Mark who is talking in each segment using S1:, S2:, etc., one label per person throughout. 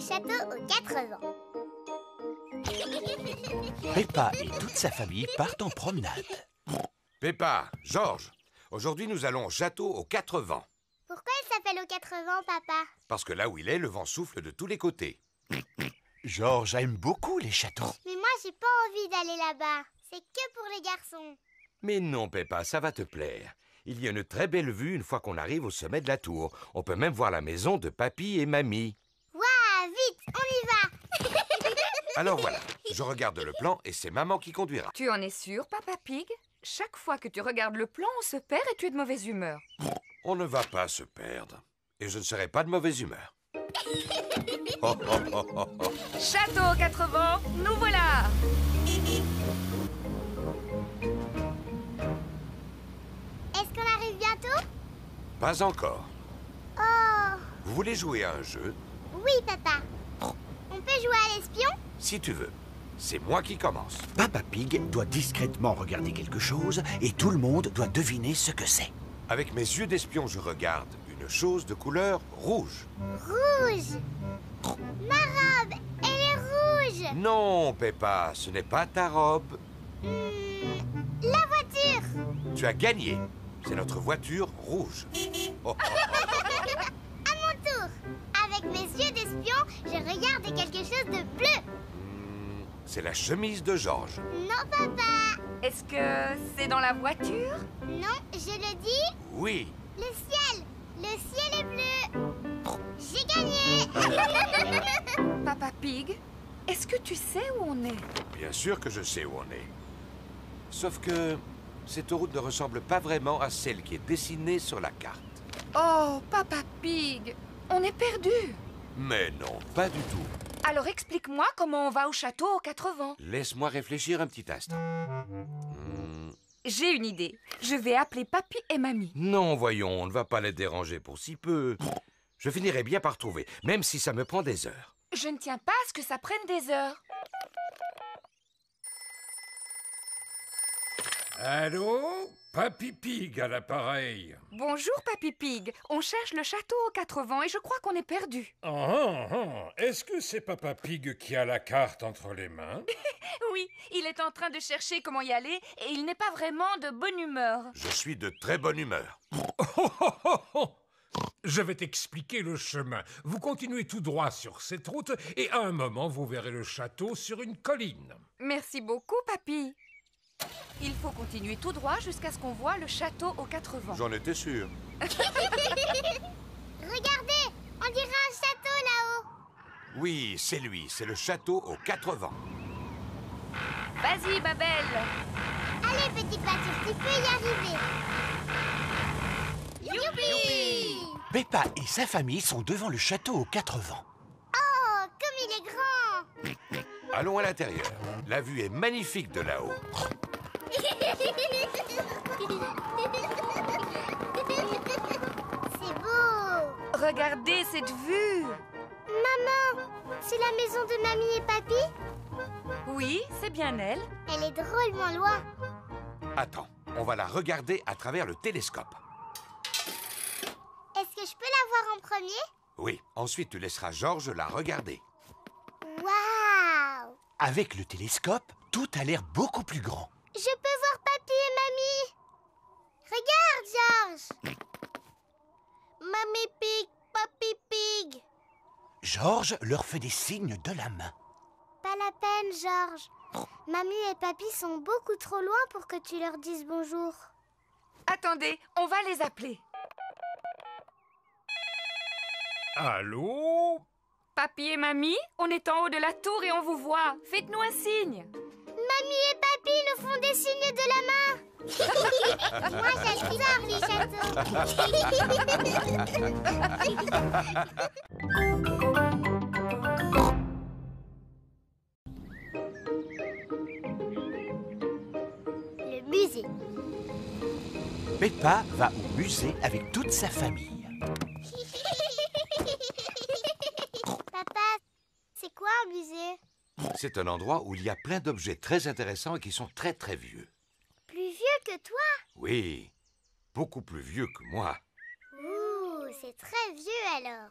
S1: château aux 4 vents.
S2: Peppa et toute sa famille partent en promenade.
S3: Peppa, Georges, aujourd'hui nous allons au château aux 4 vents.
S1: Pourquoi il s'appelle aux 4 vents, papa?
S3: Parce que là où il est, le vent souffle de tous les côtés.
S2: Georges aime beaucoup les châteaux.
S1: Mais moi, j'ai pas envie d'aller là-bas. C'est que pour les garçons.
S3: Mais non, Peppa, ça va te plaire. Il y a une très belle vue une fois qu'on arrive au sommet de la tour. On peut même voir la maison de papy et mamie.
S1: Waouh, vite, on y va.
S3: Alors voilà, je regarde le plan et c'est maman qui conduira.
S4: Tu en es sûr, Papa Pig? Chaque fois que tu regardes le plan, on se perd et tu es de mauvaise humeur.
S3: On ne va pas se perdre. Et je ne serai pas de mauvaise humeur. Oh, oh, oh, oh, oh.
S4: Château aux 4 vents, nous voilà!
S1: Est-ce qu'on arrive bientôt?
S3: Pas encore.
S1: Oh,
S3: Vous voulez jouer à un jeu?
S1: oui, papa. On peut jouer à l'espion?
S3: Si tu veux. C'est moi qui commence.
S2: Papa Pig doit discrètement regarder quelque chose et tout le monde doit deviner ce que c'est.
S3: Avec mes yeux d'espion, je regarde une chose de couleur rouge.
S1: Rouge. Ma robe, elle est rouge.
S3: Non, Peppa, ce n'est pas ta robe.
S1: La voiture.
S3: Tu as gagné. C'est notre voiture rouge. Oh, oh, oh.
S1: À mon tour. Avec mes yeux d'espion, je regarde quelque chose de bleu.
S3: C'est la chemise de Georges.
S1: Non, papa.
S4: Est-ce que c'est dans la voiture?
S1: Non, je le dis.
S3: Oui.
S1: Le ciel. Le ciel est bleu. J'ai gagné.
S4: Papa Pig, est-ce que tu sais où on est?
S3: Bien sûr que je sais où on est. Sauf que cette route ne ressemble pas vraiment à celle qui est dessinée sur la carte.
S4: Oh, Papa Pig, on est perdu.
S3: Mais non, pas du tout.
S4: Alors explique-moi comment on va au château aux 4 vents.
S3: Laisse-moi réfléchir un petit instant.
S4: J'ai une idée. Je vais appeler Papy et Mamie.
S3: Non, voyons, on ne va pas les déranger pour si peu. Je finirai bien par trouver, même si ça me prend des heures.
S4: Je ne tiens pas à ce que ça prenne des heures.
S5: Allô? Papy Pig à l'appareil.
S4: Bonjour, Papy Pig. On cherche le château aux 4 vents et je crois qu'on est perdu.
S5: Est-ce que c'est Papa Pig qui a la carte entre les mains?
S4: Oui, il est en train de chercher comment y aller et il n'est pas vraiment de bonne humeur.
S3: Je suis de très bonne humeur.
S5: Je vais t'expliquer le chemin. Vous continuez tout droit sur cette route et à un moment, vous verrez le château sur une colline.
S4: Merci beaucoup, Papy. Il faut continuer tout droit jusqu'à ce qu'on voit le château aux 4 vents.
S3: J'en étais sûr.
S1: Regardez, on dirait un château là-haut.
S3: Oui, c'est lui, c'est le château aux 4 vents.
S4: Vas-y, Babel.
S1: Allez, petit pâture, tu peux y arriver. Youpi!
S2: Peppa et sa famille sont devant le château aux 4 vents.
S1: Oh, comme il est grand.
S3: Allons à l'intérieur. La vue est magnifique de là-haut.
S1: C'est beau.
S4: Regardez cette vue.
S1: Maman, c'est la maison de mamie et papy?
S4: Oui, c'est bien elle.
S1: Elle est drôlement loin.
S3: Attends, on va la regarder à travers le télescope.
S1: Est-ce que je peux la voir en premier?
S3: Oui, ensuite tu laisseras Georges la regarder.
S1: Waouh!
S2: Avec le télescope, tout a l'air beaucoup plus grand.
S1: Je peux voir papy et mamie. Regarde, Georges. Mamie Pig, papy Pig.
S2: Georges leur fait des signes de la main.
S1: Pas la peine, Georges. Mamie et papy sont beaucoup trop loin pour que tu leur dises bonjour.
S4: Attendez, on va les appeler.
S5: Allô?
S4: Papy et Mamie, on est en haut de la tour et on vous voit. Faites-nous un signe.
S1: Mamie et papy nous font des signes de la main. Moi, j'adore les châteaux. Le musée.
S2: Peppa va au musée avec toute sa famille.
S1: Papa, c'est quoi un musée?
S3: C'est un endroit où il y a plein d'objets très intéressants et qui sont très très vieux.
S1: Plus vieux que toi?
S3: Oui, beaucoup plus vieux que moi.
S1: Ouh, c'est très vieux alors.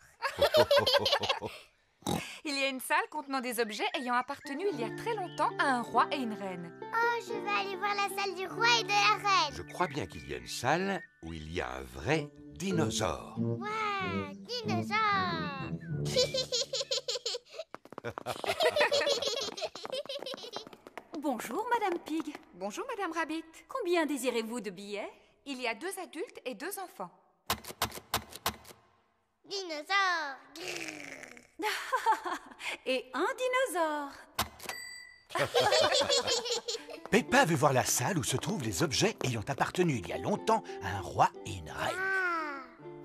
S4: Il y a une salle contenant des objets ayant appartenu il y a très longtemps à un roi et une reine.
S1: Oh, je vais aller voir la salle du roi et de la reine.
S3: Je crois bien qu'il y a une salle où il y a un vrai dinosaure.
S1: Ouais, dinosaure.
S6: Bonjour, Madame Pig.
S4: Bonjour, Madame Rabbit.
S6: Combien désirez-vous de billets?
S4: Il y a 2 adultes et 2 enfants.
S1: Dinosaure.
S6: Et un dinosaure.
S2: Peppa veut voir la salle où se trouvent les objets ayant appartenu il y a longtemps à un roi et une reine.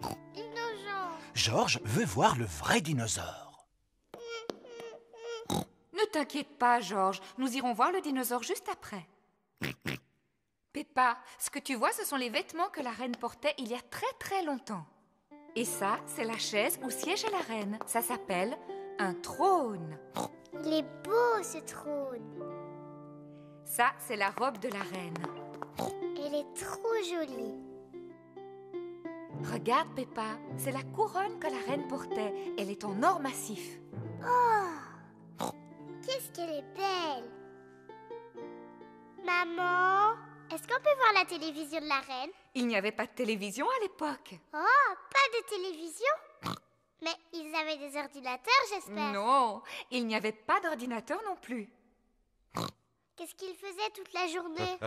S1: Ah, dinosaure.
S2: George veut voir le vrai dinosaure.
S4: Ne t'inquiète pas, George. Nous irons voir le dinosaure juste après. Peppa, ce que tu vois, ce sont les vêtements que la reine portait il y a très très longtemps. Et ça, c'est la chaise où siège la reine. Ça s'appelle un trône.
S1: Il est beau, ce trône.
S4: Ça, c'est la robe de la reine.
S1: Elle est trop jolie.
S4: Regarde, Peppa, c'est la couronne que la reine portait. Elle est en or massif.
S1: Oh, qu'est-ce qu'elle est belle. Maman, est-ce qu'on peut voir la télévision de la reine?
S4: Il n'y avait pas de télévision à l'époque.
S1: Oh, pas de télévision? Mais ils avaient des ordinateurs, j'espère.
S4: Non, il n'y avait pas d'ordinateur non plus.
S1: Qu'est-ce qu'ils faisaient toute la journée?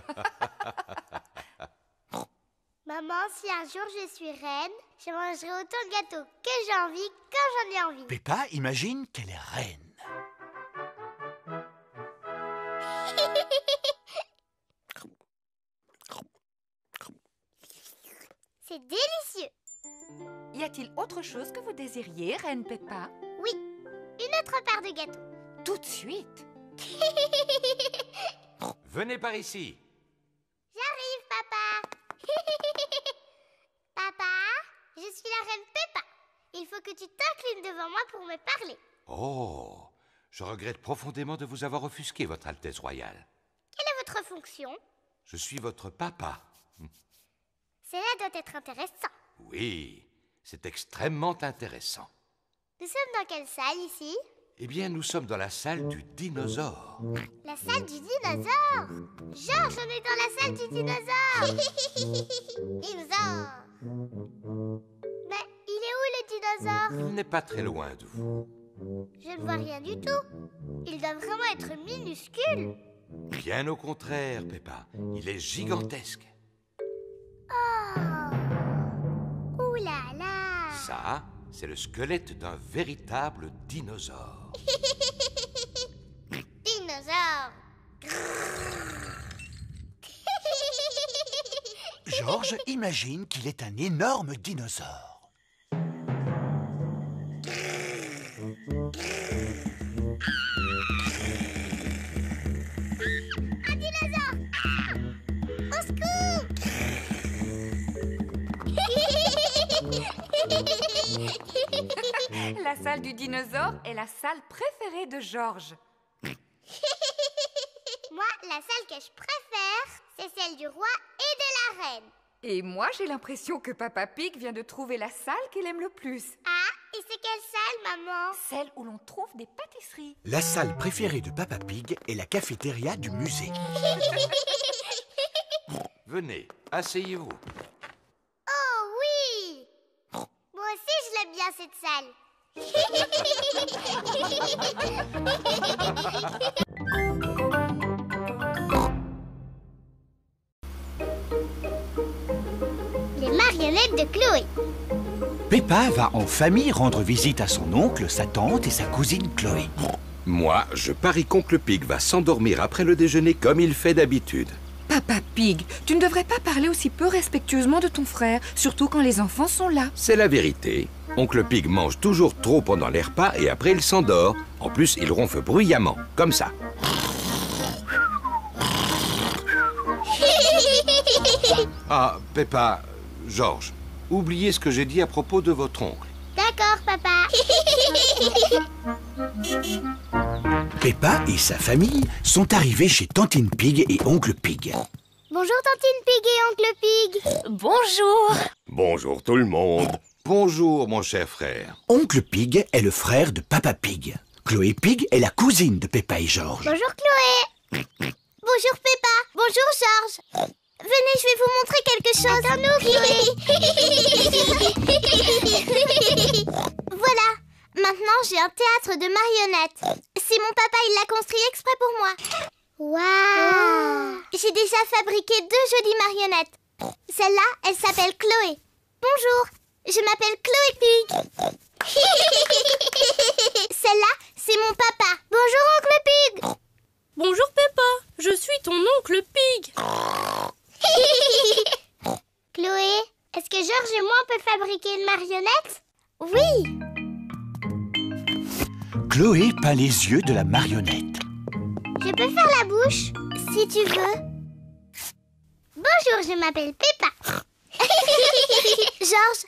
S1: Maman, si un jour je suis reine, je mangerai autant de gâteaux que j'ai envie quand j'en ai envie.
S2: Peppa imagine qu'elle est reine.
S1: C'est délicieux.
S4: Y a-t-il autre chose que vous désiriez, Reine Peppa?
S1: Oui, une autre part de gâteau.
S4: Tout de suite.
S3: Venez par ici.
S1: J'arrive, papa. Papa, je suis la reine Peppa. Il faut que tu t'inclines devant moi pour me parler.
S3: Oh, je regrette profondément de vous avoir offusqué, Votre Altesse Royale.
S1: Quelle est votre fonction?
S3: Je suis votre papa.
S1: Cela doit être intéressant.
S3: Oui, c'est extrêmement intéressant.
S1: Nous sommes dans quelle salle ici?
S3: Eh bien, nous sommes dans la salle du dinosaure.
S1: La salle du dinosaure. Georges, on est dans la salle du dinosaure. Dinosaure. Mais il est où le dinosaure?
S3: Il n'est pas très loin de vous.
S1: Je ne vois rien du tout. Il doit vraiment être minuscule.
S3: Bien au contraire, Peppa. Il est gigantesque.
S1: Oh. Ouh là là.
S3: Ça, c'est le squelette d'un véritable dinosaure.
S1: Dinosaure.
S2: George imagine qu'il est un énorme dinosaure.
S1: Un dinosaure. Au secours.
S4: La salle du dinosaure est la salle préférée de Georges.
S1: Moi, la salle que je préfère, c'est celle du roi et de la reine.
S4: Et moi, j'ai l'impression que Papa Pig vient de trouver la salle qu'il aime le plus.
S1: Ah, et c'est quelle salle, maman?
S4: Celle où l'on trouve des pâtisseries.
S2: La salle préférée de Peppa Pig est la cafétéria du musée.
S3: Venez, asseyez-vous.
S1: Oh oui! Moi aussi, je l'aime bien, cette salle. Les marionnettes de Chloé.
S2: Peppa va en famille rendre visite à son oncle, sa tante et sa cousine Chloé.
S3: Moi, je parie qu'Oncle Pig va s'endormir après le déjeuner comme il fait d'habitude.
S4: Papa Pig, tu ne devrais pas parler aussi peu respectueusement de ton frère, surtout quand les enfants sont là.
S3: C'est la vérité. Oncle Pig mange toujours trop pendant les repas et après il s'endort. En plus, il ronfle bruyamment, comme ça. Ah, Peppa, George, oubliez ce que j'ai dit à propos de votre oncle.
S1: D'accord, papa.
S2: Peppa et sa famille sont arrivés chez Tantine Pig et Oncle Pig.
S1: Bonjour, Tantine Pig et Oncle Pig.
S6: Bonjour.
S3: Bonjour tout le monde. Bonjour, mon cher frère.
S2: Oncle Pig est le frère de Papa Pig. Chloé Pig est la cousine de Peppa et Georges.
S1: Bonjour Chloé. Bonjour Peppa. Bonjour Georges. Venez, je vais vous montrer quelque chose. Attends-nous, Chloé. Voilà. Maintenant, j'ai un théâtre de marionnettes. C'est mon papa, il l'a construit exprès pour moi. Waouh. J'ai déjà fabriqué 2 jolies marionnettes. Celle-là, elle s'appelle Chloé. Bonjour, je m'appelle Chloé Pig. Celle-là, c'est mon papa. Bonjour, oncle Pig.
S7: Bonjour Peppa, je suis ton oncle Pig.
S1: Chloé, est-ce que Georges et moi, on peut fabriquer une marionnette? Oui.
S2: Chloé peint les yeux de la marionnette.
S1: Je peux faire la bouche, si tu veux. Bonjour, je m'appelle Peppa. Georges,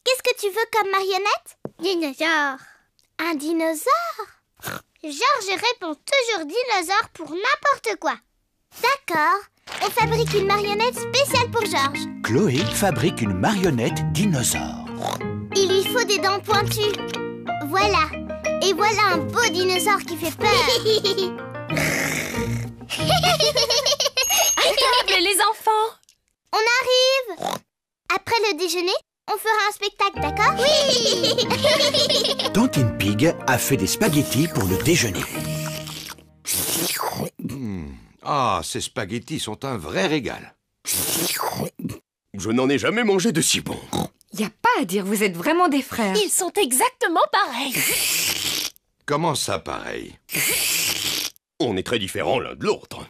S1: qu'est-ce que tu veux comme marionnette? Dinosaure. Un dinosaure? Georges répond toujours dinosaure pour n'importe quoi. D'accord, on fabrique une marionnette spéciale pour Georges.
S2: Chloé fabrique une marionnette dinosaure.
S1: Il lui faut des dents pointues. Voilà. Et voilà un beau dinosaure qui fait peur.
S7: À table, les enfants.
S1: On arrive. Après le déjeuner, on fera un spectacle, d'accord? Oui.
S2: Tantine Pig a fait des spaghettis pour le déjeuner.
S3: Ah, ces spaghettis sont un vrai régal.
S8: Je n'en ai jamais mangé de si bon.
S4: Y a pas à dire, vous êtes vraiment des frères.
S7: Ils sont exactement pareils.
S3: Comment ça, pareil?
S8: On est très différents l'un de l'autre.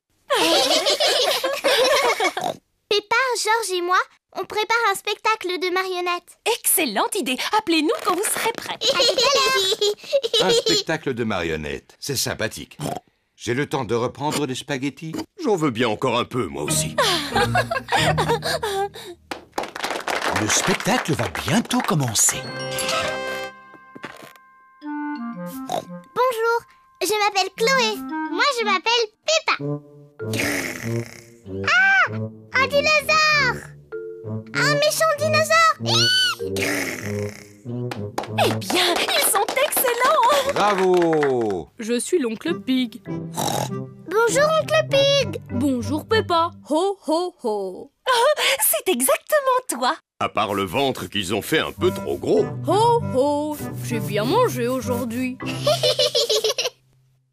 S1: Peppa, Georges et moi, on prépare un spectacle de marionnettes.
S7: Excellente idée. Appelez-nous quand vous serez prêts.
S3: Un spectacle de marionnettes, c'est sympathique. J'ai le temps de reprendre les spaghettis?
S8: J'en veux bien encore un peu, moi aussi.
S2: Le spectacle va bientôt commencer.
S1: Bonjour, je m'appelle Chloé. Moi, je m'appelle Peppa. Ah, un dinosaure! Un méchant dinosaure!
S7: Eh bien, ils sont excellents.
S3: Bravo!
S7: Je suis l'oncle Pig.
S1: Bonjour, oncle Pig.
S7: Bonjour Peppa. Ho ho ho. C'est exactement toi.
S8: À part le ventre qu'ils ont fait un peu trop gros.
S7: Ho ho. J'ai bien mangé aujourd'hui.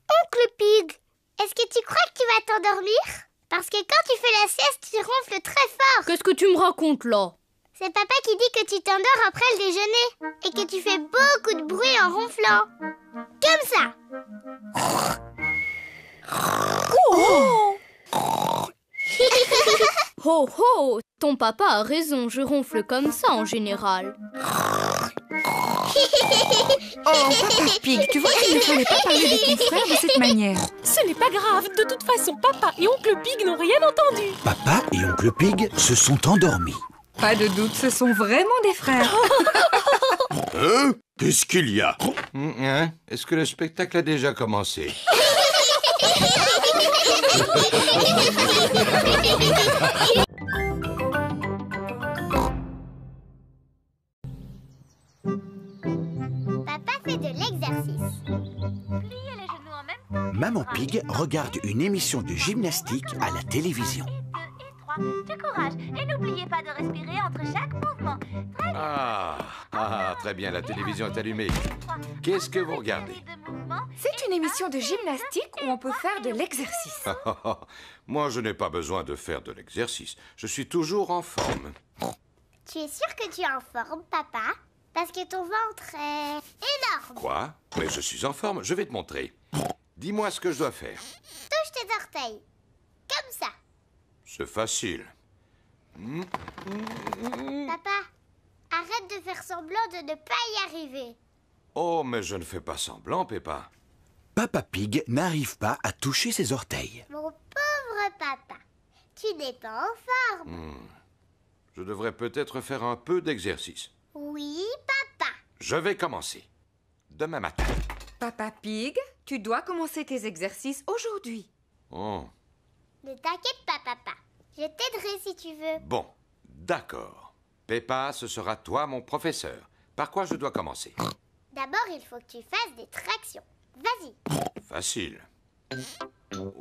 S1: Oncle Pig, est-ce que tu crois que tu vas t'endormir? Parce que quand tu fais la sieste, tu ronfles très fort.
S7: Qu'est-ce que tu me racontes là?
S1: C'est papa qui dit que tu t'endors après le déjeuner et que tu fais beaucoup de bruit en ronflant. Comme ça.
S7: Oh Ho ho. Ton papa a raison, je ronfle comme ça en général.
S4: Oh, Papa Pig, tu vois qu'il ne fallait pas parler de ton frère de cette manière.
S7: Ce n'est pas grave, de toute façon, papa et oncle Pig n'ont rien entendu.
S2: Papa et oncle Pig se sont endormis.
S4: Pas de doute, ce sont vraiment des frères.
S8: Hein? Qu'est-ce qu'il y a?
S3: Hein? Est-ce que le spectacle a déjà commencé?
S1: Papa fait de l'exercice.
S9: Pliez les genoux en même temps.
S2: Maman Pig regarde une émission de gymnastique à la télévision.
S9: 1, 2 et 3. Du courage. Et n'oubliez pas de respirer entre chaque mouvement. Très bien.
S3: Très bien, la télévision est allumée. Qu'est-ce que vous regardez?
S4: C'est une émission de gymnastique où on peut faire de l'exercice.
S3: Moi, je n'ai pas besoin de faire de l'exercice. Je suis toujours en forme.
S1: Tu es sûr que tu es en forme, papa? Parce que ton ventre est énorme.
S3: Quoi? Mais je suis en forme, je vais te montrer. Dis-moi ce que je dois faire.
S1: Touche tes orteils. Comme ça.
S3: C'est facile.
S1: Papa, arrête de faire semblant de ne pas y arriver.
S3: Oh, mais je ne fais pas semblant, Peppa.
S2: Papa Pig n'arrive pas à toucher ses orteils.
S1: Mon pauvre papa, tu n'es pas en forme.
S3: Je devrais peut-être faire un peu d'exercice.
S1: Oui, papa.
S3: Je vais commencer. Demain matin.
S4: Papa Pig, tu dois commencer tes exercices aujourd'hui.
S3: Oh,
S1: Ne t'inquiète pas, papa. Je t'aiderai si tu veux.
S3: bon, d'accord. Peppa, ce sera toi mon professeur. Par quoi je dois commencer?
S1: D'abord, il faut que tu fasses des tractions. Vas-y.
S3: Facile.
S1: 1, 2...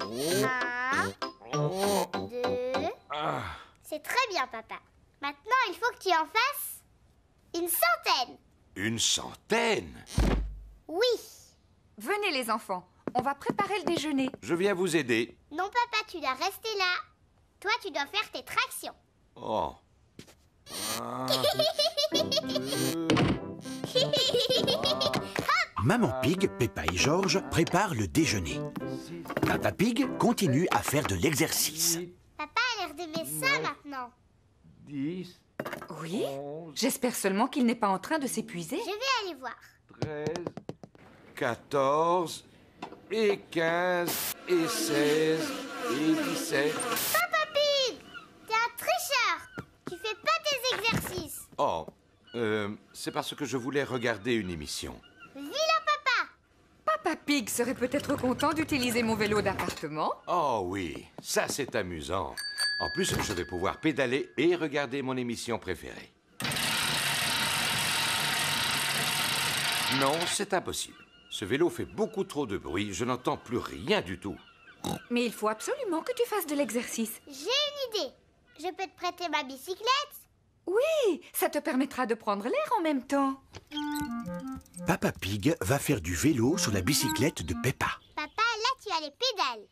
S1: C'est très bien, papa. Maintenant, il faut que tu en fasses une centaine.
S3: Une centaine?
S1: Oui.
S4: Venez les enfants, on va préparer le déjeuner.
S3: Je viens vous aider.
S1: Non, papa, tu dois rester là. Toi, tu dois faire tes tractions.
S3: Oh.
S2: Maman Pig, Peppa et Georges préparent le déjeuner. Papa Pig continue à faire de l'exercice.
S1: Papa a l'air d'aimer ça maintenant.
S3: 10,
S4: Oui? J'espère seulement qu'il n'est pas en train de s'épuiser.
S1: Je vais aller voir.
S3: 13, 14, et 15, et 16, et 17.
S1: Papa Pig, t'es un tricheur. Tu fais pas tes exercices.
S3: Oh, c'est parce que je voulais regarder une émission.
S1: Vilain papa.
S4: Papa Pig serait peut-être content d'utiliser mon vélo d'appartement.
S3: Oh oui, ça c'est amusant. En plus, je vais pouvoir pédaler et regarder mon émission préférée. Non, c'est impossible. Ce vélo fait beaucoup trop de bruit, je n'entends plus rien du tout.
S4: Mais il faut absolument que tu fasses de l'exercice.
S1: J'ai une idée. Je peux te prêter ma bicyclette?
S4: Oui, ça te permettra de prendre l'air en même temps.
S2: Papa Pig va faire du vélo sur la bicyclette de Peppa.
S1: Papa, là, tu as les pédales.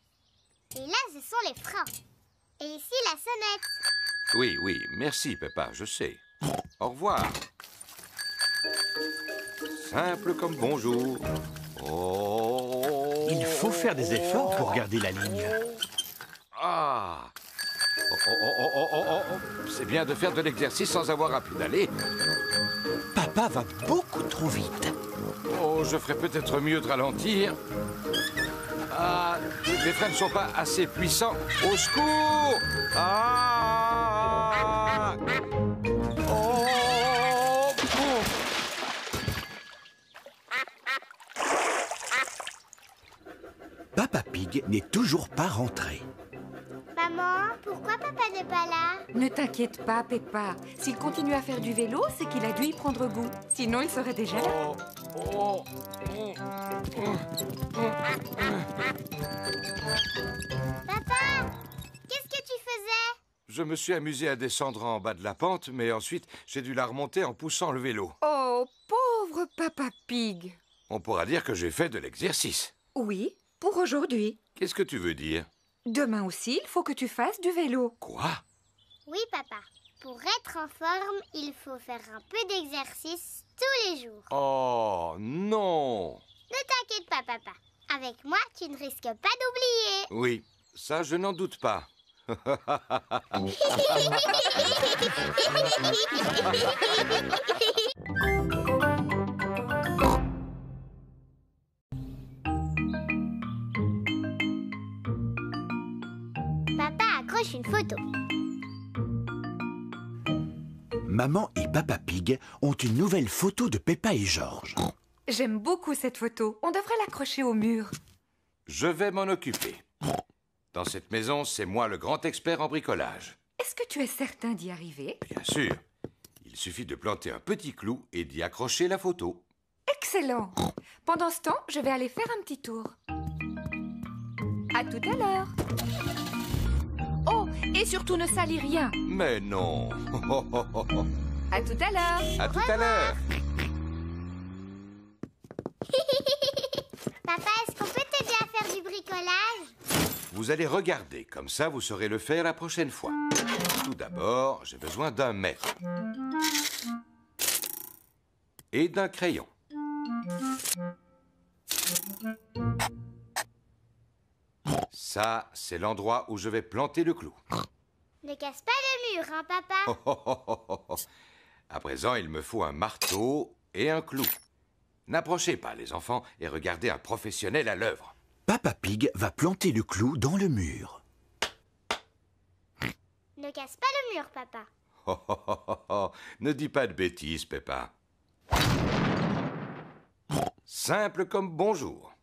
S1: Et là, ce sont les freins. Et ici, la sonnette.
S3: Oui, oui, merci Peppa, je sais. Au revoir. Simple comme bonjour. Oh.
S2: Il faut faire des efforts pour garder la ligne.
S3: Ah. C'est bien de faire de l'exercice sans avoir à pédaler.
S2: Papa va beaucoup trop vite.
S3: Oh, je ferais peut-être mieux de ralentir. Ah, les freins ne sont pas assez puissants. Au secours! Ah! Oh!
S2: Papa Pig n'est toujours pas rentré.
S1: Maman, pourquoi papa n'est pas là?
S4: Ne t'inquiète pas, Peppa. S'il continue à faire du vélo, c'est qu'il a dû y prendre goût. Sinon, il serait déjà là.
S1: Papa, qu'est-ce que tu faisais?
S3: Je me suis amusé à descendre en bas de la pente, mais ensuite, j'ai dû la remonter en poussant le vélo.
S4: Oh, pauvre Papa Pig.
S3: On pourra dire que j'ai fait de l'exercice.
S4: Oui, pour aujourd'hui.
S3: Qu'est-ce que tu veux dire?
S4: Demain aussi, il faut que tu fasses du vélo.
S3: Quoi?
S1: Oui, papa. Pour être en forme, il faut faire un peu d'exercice tous les jours.
S3: Oh, non!
S1: Ne t'inquiète pas, papa. Avec moi, tu ne risques pas d'oublier.
S3: Oui, ça, je n'en doute pas.
S1: Papa accroche une photo.
S2: Maman et Papa Pig ont une nouvelle photo de Peppa et Georges.
S4: J'aime beaucoup cette photo. On devrait l'accrocher au mur.
S3: Je vais m'en occuper. Dans cette maison, c'est moi le grand expert en bricolage.
S4: Est-ce que tu es certain d'y arriver?
S3: Bien sûr. Il suffit de planter un petit clou et d'y accrocher la photo.
S4: Excellent. Pendant ce temps, je vais aller faire un petit tour. À tout à l'heure. Oh, et surtout ne salis rien.
S3: Mais non.
S4: À tout à l'heure.
S3: À tout à l'heure.
S1: Papa, est-ce qu'on peut t'aider à faire du bricolage?
S3: Vous allez regarder, comme ça vous saurez le faire la prochaine fois. Tout d'abord, j'ai besoin d'un mètre. Et d'un crayon. Ça, c'est l'endroit où je vais planter le clou.
S1: Ne casse pas le mur, hein, papa?
S3: À présent, il me faut un marteau et un clou. N'approchez pas, les enfants, et regardez un professionnel à l'œuvre.
S2: Papa Pig va planter le clou dans le mur.
S1: Ne casse pas le mur, papa.
S3: Ne dis pas de bêtises, Peppa. Simple comme bonjour.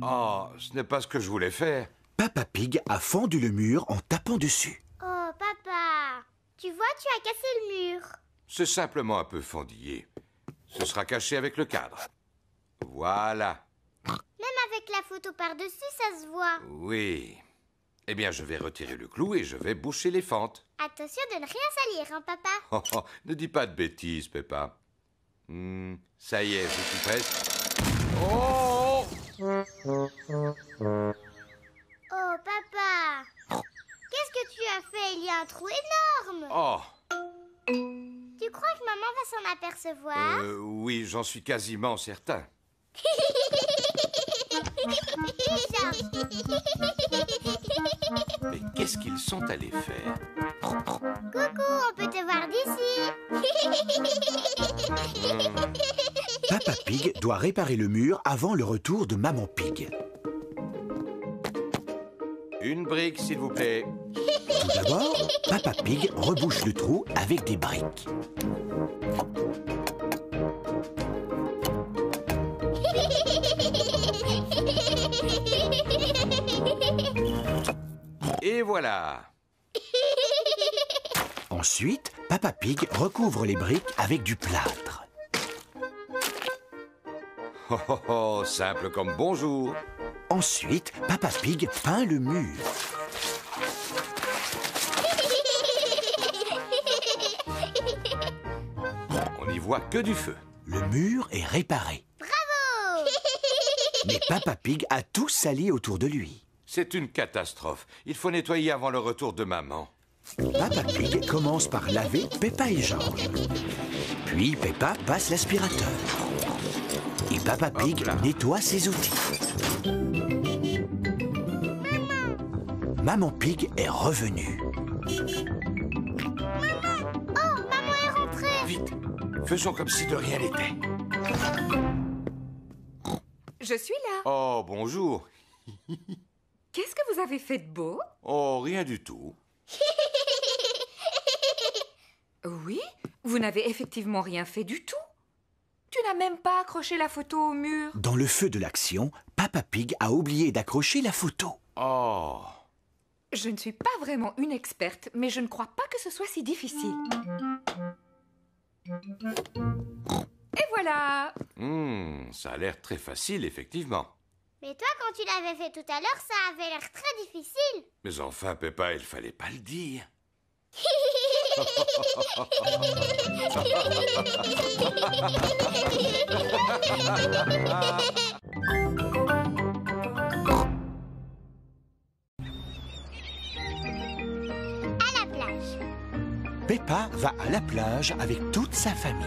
S3: Oh, ce n'est pas ce que je voulais faire.
S2: Papa Pig a fendu le mur en tapant dessus.
S1: Oh, papa, tu vois, tu as cassé le mur.
S3: C'est simplement un peu fendillé. Ce sera caché avec le cadre. Voilà.
S1: Même avec la photo par-dessus, ça se voit.
S3: Oui. Eh bien, je vais retirer le clou et je vais boucher les fentes.
S1: Attention de ne rien salir, hein, papa?
S3: Oh, oh, ne dis pas de bêtises, Peppa. Ça y est, je suis presque. Oh!
S1: Oh, papa! Qu'est-ce que tu as fait? Il y a un trou énorme!
S3: Oh!
S1: Tu crois que maman va s'en apercevoir?
S3: Oui, j'en suis quasiment certain. Mais qu'est-ce qu'ils sont allés faire?
S1: Coucou, on peut te voir d'ici.
S2: Papa Pig doit réparer le mur avant le retour de Maman Pig.
S3: Une brique, s'il vous plaît.
S2: Tout d'abord, Papa Pig rebouche le trou avec des briques.
S3: Et voilà.
S2: Ensuite, Papa Pig recouvre les briques avec du plâtre.
S3: Oh, oh, oh, simple comme bonjour.
S2: Ensuite, Papa Pig peint le mur.
S3: On n'y voit que du feu.
S2: Le mur est réparé.
S1: Bravo!
S2: Mais Papa Pig a tout sali autour de lui.
S3: C'est une catastrophe. Il faut nettoyer avant le retour de maman.
S2: Papa Pig commence par laver Peppa et George. Puis Peppa passe l'aspirateur. Et Papa Pig nettoie ses outils. Maman Pig est revenue.
S1: Oh, maman est rentrée!
S3: Vite, faisons comme si de rien n'était.
S4: Je suis là.
S3: Oh, bonjour.
S4: Qu'est-ce que vous avez fait de beau?
S3: Oh, rien du tout.
S4: Oui, vous n'avez effectivement rien fait du tout. Tu n'as même pas accroché la photo au mur.
S2: Dans le feu de l'action, Papa Pig a oublié d'accrocher la photo.
S3: Oh.
S4: Je ne suis pas vraiment une experte, mais je ne crois pas que ce soit si difficile. Et voilà!
S3: Ça a l'air très facile, effectivement.
S1: Mais toi, quand tu l'avais fait tout à l'heure, ça avait l'air très difficile.
S3: Mais enfin, Peppa, il fallait pas le dire.
S1: À la plage.
S2: Peppa va à la plage avec toute sa famille.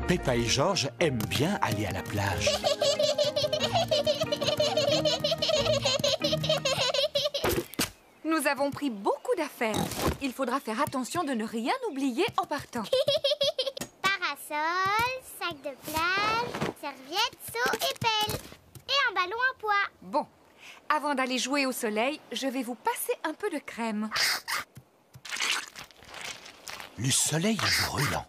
S2: Peppa et George aiment bien aller à la plage.
S4: Nous avons pris beaucoup d'affaires. Il faudra faire attention de ne rien oublier en partant.
S1: Parasol, sac de plage, serviette, seau et pelle. Et un ballon en poids.
S4: Bon, avant d'aller jouer au soleil, je vais vous passer un peu de crème.
S2: Le soleil est brûlant.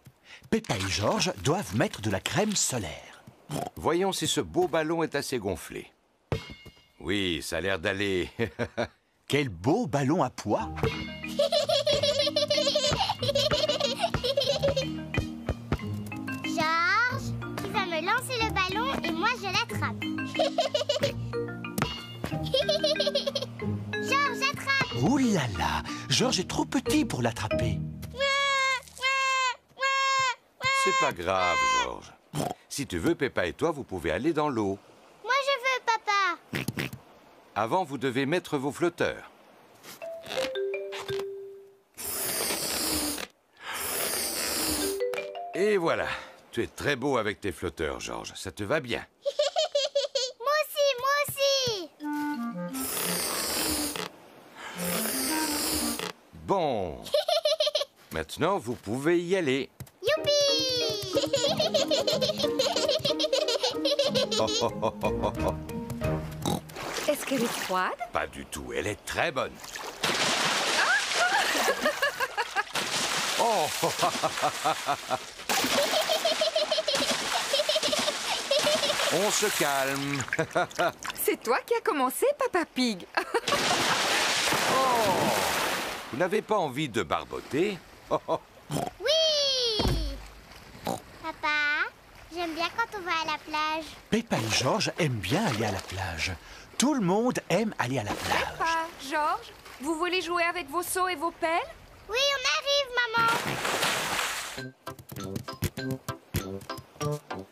S2: Peppa et George doivent mettre de la crème solaire.
S3: Voyons si ce beau ballon est assez gonflé. Oui, ça a l'air d'aller.
S2: Quel beau ballon à pois!
S1: George, tu vas me lancer le ballon et moi je l'attrape. George, attrape!
S2: Ouh là là! George est trop petit pour l'attraper.
S3: C'est pas grave, George. Si tu veux, Peppa et toi, vous pouvez aller dans l'eau.
S1: Moi je veux, papa.
S3: Avant, vous devez mettre vos flotteurs. Et voilà. Tu es très beau avec tes flotteurs, George. Ça te va bien.
S1: Moi aussi.
S3: Bon. Maintenant, vous pouvez y aller.
S1: Youpi!
S3: Oh, oh, oh, oh, oh, oh.
S4: Est-ce qu'elle est froide?
S3: Pas du tout. Elle est très bonne. Oh! On se calme.
S4: C'est toi qui as commencé, Papa Pig.
S3: Oh! Vous n'avez pas envie de barboter? Oh, oh.
S1: Oui! Papa, j'aime bien quand on va à la plage.
S2: Peppa et Georges aiment bien aller à la plage. Tout le monde aime aller à la plage.
S4: Peppa, Georges, vous voulez jouer avec vos seaux et vos pelles?
S1: Oui, on arrive, maman.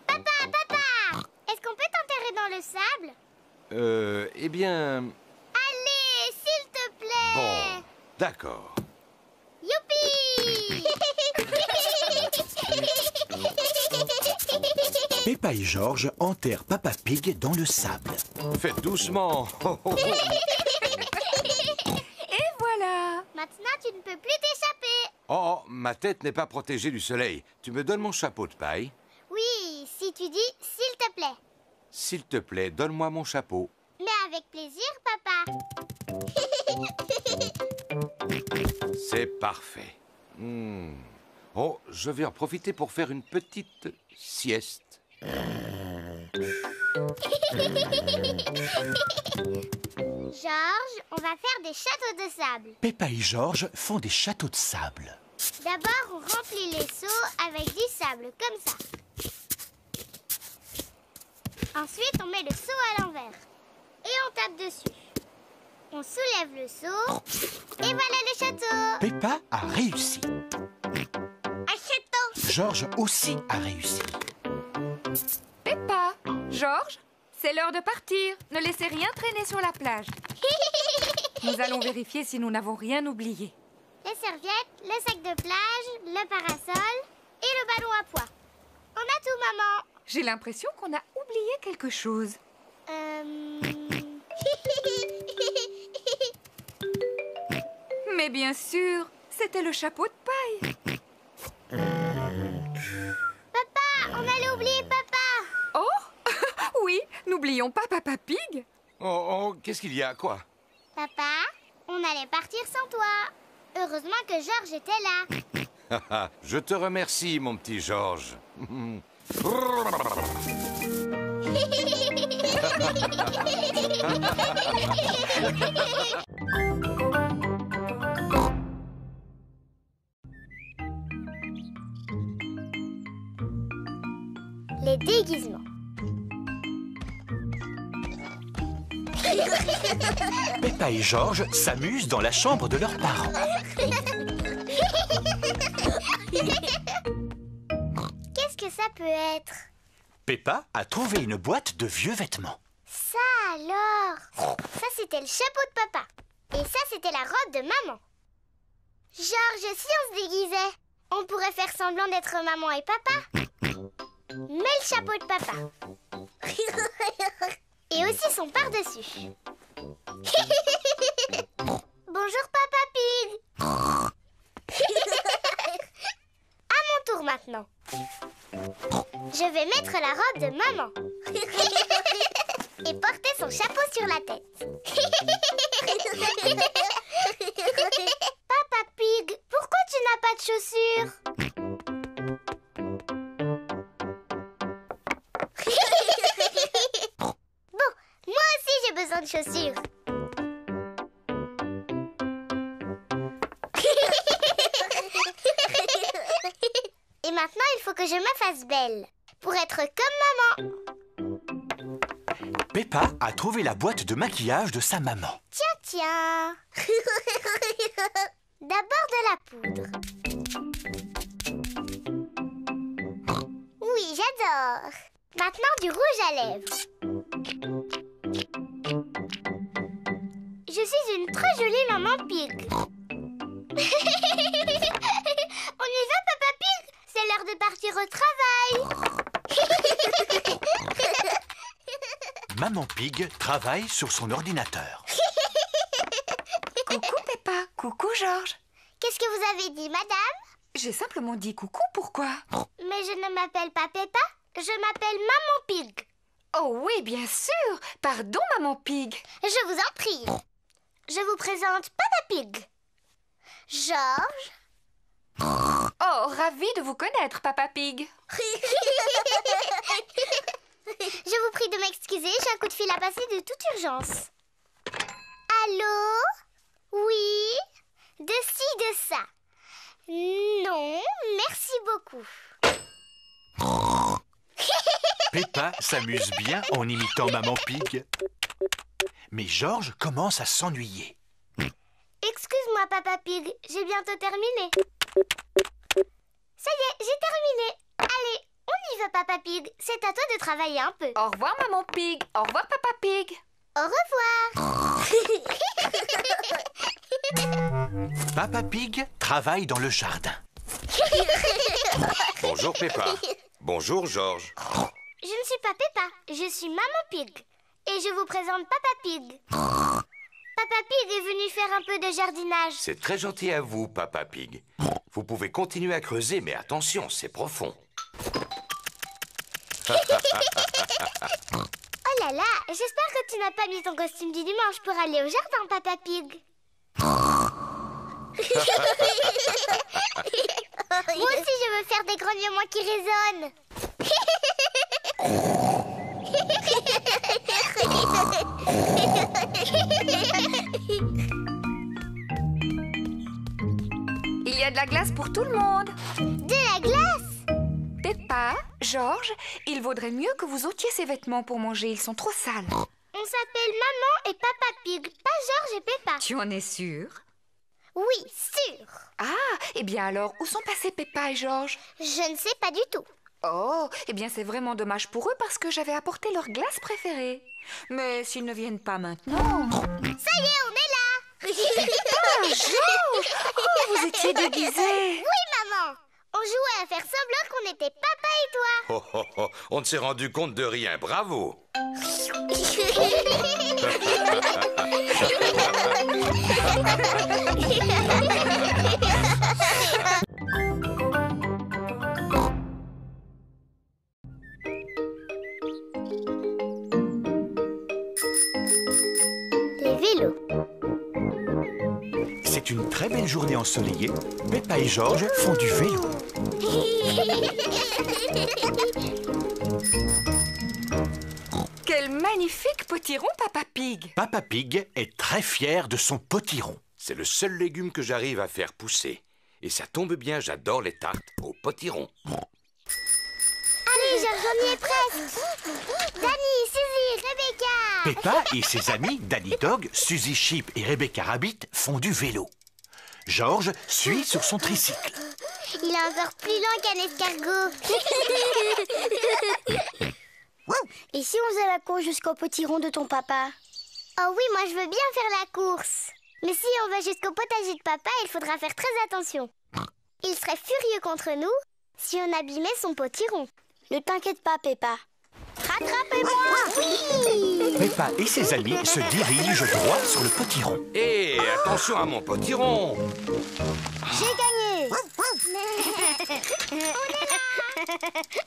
S1: Papa, est-ce qu'on peut t'enterrer dans le sable?
S3: Eh bien...
S1: Allez, s'il te plaît.
S3: Bon, d'accord.
S1: Youpi!
S2: Peppa et Georges enterrent Papa Pig dans le sable.
S3: Faites doucement.
S4: Et voilà.
S1: Maintenant, tu ne peux plus t'échapper.
S3: Oh, ma tête n'est pas protégée du soleil. Tu me donnes mon chapeau de paille?
S1: Oui, si tu dis « s'il te plaît ».
S3: S'il te plaît, donne-moi mon chapeau.
S1: Mais avec plaisir, papa.
S3: C'est parfait. Oh, je vais en profiter pour faire une petite sieste.
S1: Georges, on va faire des châteaux de sable.
S2: Peppa et Georges font des châteaux de sable.
S1: D'abord, on remplit les seaux avec du sable, comme ça. Ensuite, on met le seau à l'envers. Et on tape dessus. On soulève le seau. Et voilà le château.
S2: Peppa a réussi.
S1: Un château.
S2: Georges aussi a réussi.
S4: Peppa, Georges, c'est l'heure de partir. Ne laissez rien traîner sur la plage. Nous allons vérifier si nous n'avons rien oublié.
S1: Les serviettes, le sac de plage, le parasol et le ballon à pois. On a tout, maman.
S4: J'ai l'impression qu'on a oublié quelque chose. Mais bien sûr, c'était le chapeau de paille.
S1: Papa, on allait oublier papa.
S4: Oh, oui, n'oublions pas Papa Pig.
S3: Oh, qu'est-ce qu'il y a, quoi?
S1: Papa, on allait partir sans toi. Heureusement que Georges était là.
S3: Je te remercie, mon petit Georges.
S1: Les déguisements.
S2: Peppa et Georges s'amusent dans la chambre de leurs parents.
S1: Qu'est-ce que ça peut être?
S2: Peppa a trouvé une boîte de vieux vêtements.
S1: Ça alors! Ça c'était le chapeau de papa. Et ça c'était la robe de maman. Georges, si on se déguisait, on pourrait faire semblant d'être maman et papa. Mets le chapeau de papa. Et aussi son par-dessus. Bonjour Papa Pig. À mon tour maintenant. Je vais mettre la robe de maman. Et porter son chapeau sur la tête. Papa Pig, pourquoi tu n'as pas de chaussures? Bon, moi aussi j'ai besoin de chaussures. Et maintenant, il faut que je me fasse belle pour être comme maman.
S2: Peppa a trouvé la boîte de maquillage de sa maman.
S1: Tiens. D'abord de la poudre. Oui, j'adore. Maintenant du rouge à lèvres. Je suis une très jolie maman Pig. On y va, Papa Pig? C'est l'heure de partir au travail.
S2: Maman Pig travaille sur son ordinateur.
S4: Coucou Peppa, coucou Georges.
S1: Qu'est-ce que vous avez dit, madame?
S4: J'ai simplement dit coucou, pourquoi?
S1: Mais je ne m'appelle pas Peppa, je m'appelle Maman Pig.
S4: Oh oui, bien sûr. Pardon, Maman Pig.
S1: Je vous en prie. Je vous présente Papa Pig. Georges.
S4: Oh, ravi de vous connaître, Papa Pig.
S1: Je vous prie de m'excuser, j'ai un coup de fil à passer de toute urgence. Allô? Oui? De ci, de ça. Non, merci beaucoup.
S2: Peppa s'amuse bien en imitant Maman Pig. Mais Georges commence à s'ennuyer.
S1: Excuse-moi, Papa Pig, j'ai bientôt terminé. Ça y est, j'ai terminé. Allez, on y va, Papa Pig. C'est à toi de travailler un peu.
S4: Au revoir, Maman Pig. Au revoir, Papa Pig.
S1: Au revoir.
S2: Papa Pig travaille dans le jardin.
S3: Bonjour Peppa. Bonjour Georges.
S1: Je ne suis pas Peppa, je suis Maman Pig. Et je vous présente Papa Pig. Papa Pig est venu faire un peu de jardinage.
S3: C'est très gentil à vous, Papa Pig. Vous pouvez continuer à creuser, mais attention, c'est profond.
S1: Oh là là, j'espère que tu n'as pas mis ton costume du dimanche pour aller au jardin, Papa Pig. Moi aussi, je veux faire des grognements qui résonnent.
S4: Il y a de la glace pour tout le monde.
S1: De la glace?
S4: Peppa, Georges, il vaudrait mieux que vous ôtiez ces vêtements pour manger. Ils sont trop sales.
S1: On s'appelle Maman et Papa Pig, pas Georges et Peppa.
S4: Tu en es sûre?
S1: Oui, sûr.
S4: Ah, eh bien alors, où sont passés Peppa et Georges?
S1: Je ne sais pas du tout.
S4: Oh, eh bien c'est vraiment dommage pour eux parce que j'avais apporté leur glace préférée. Mais s'ils ne viennent pas maintenant...
S1: Ça y est, on est là.
S4: Ah, Georges! Oh, vous étiez déguisés.
S1: Oui, maman. On jouait à faire semblant qu'on était papa et toi.
S3: Oh, oh, oh, on ne s'est rendu compte de rien, bravo.
S1: Les vélos.
S2: C'est une très belle journée ensoleillée. Peppa et Georges font du vélo.
S4: Quel magnifique potiron, Papa Pig.
S2: Papa Pig est très fier de son potiron.
S3: C'est le seul légume que j'arrive à faire pousser. Et ça tombe bien, j'adore les tartes au potiron.
S1: Allez, Georges, on y est presque. Danny, Suzy, Rebecca.
S2: Peppa et ses amis Danny Dog, Suzy Sheep et Rebecca Rabbit font du vélo. Georges suit sur son tricycle.
S1: Il est encore plus lent qu'un escargot. Et si on faisait la course jusqu'au potiron de ton papa? Oh oui, moi je veux bien faire la course. Mais si on va jusqu'au potager de papa, il faudra faire très attention. Il serait furieux contre nous si on abîmait son potiron. Ne t'inquiète pas, Peppa. Rattrapez-moi! Oui!
S2: Peppa et ses amis se dirigent droit sur le potiron.
S3: Hé, attention à mon potiron!
S1: J'ai gagné!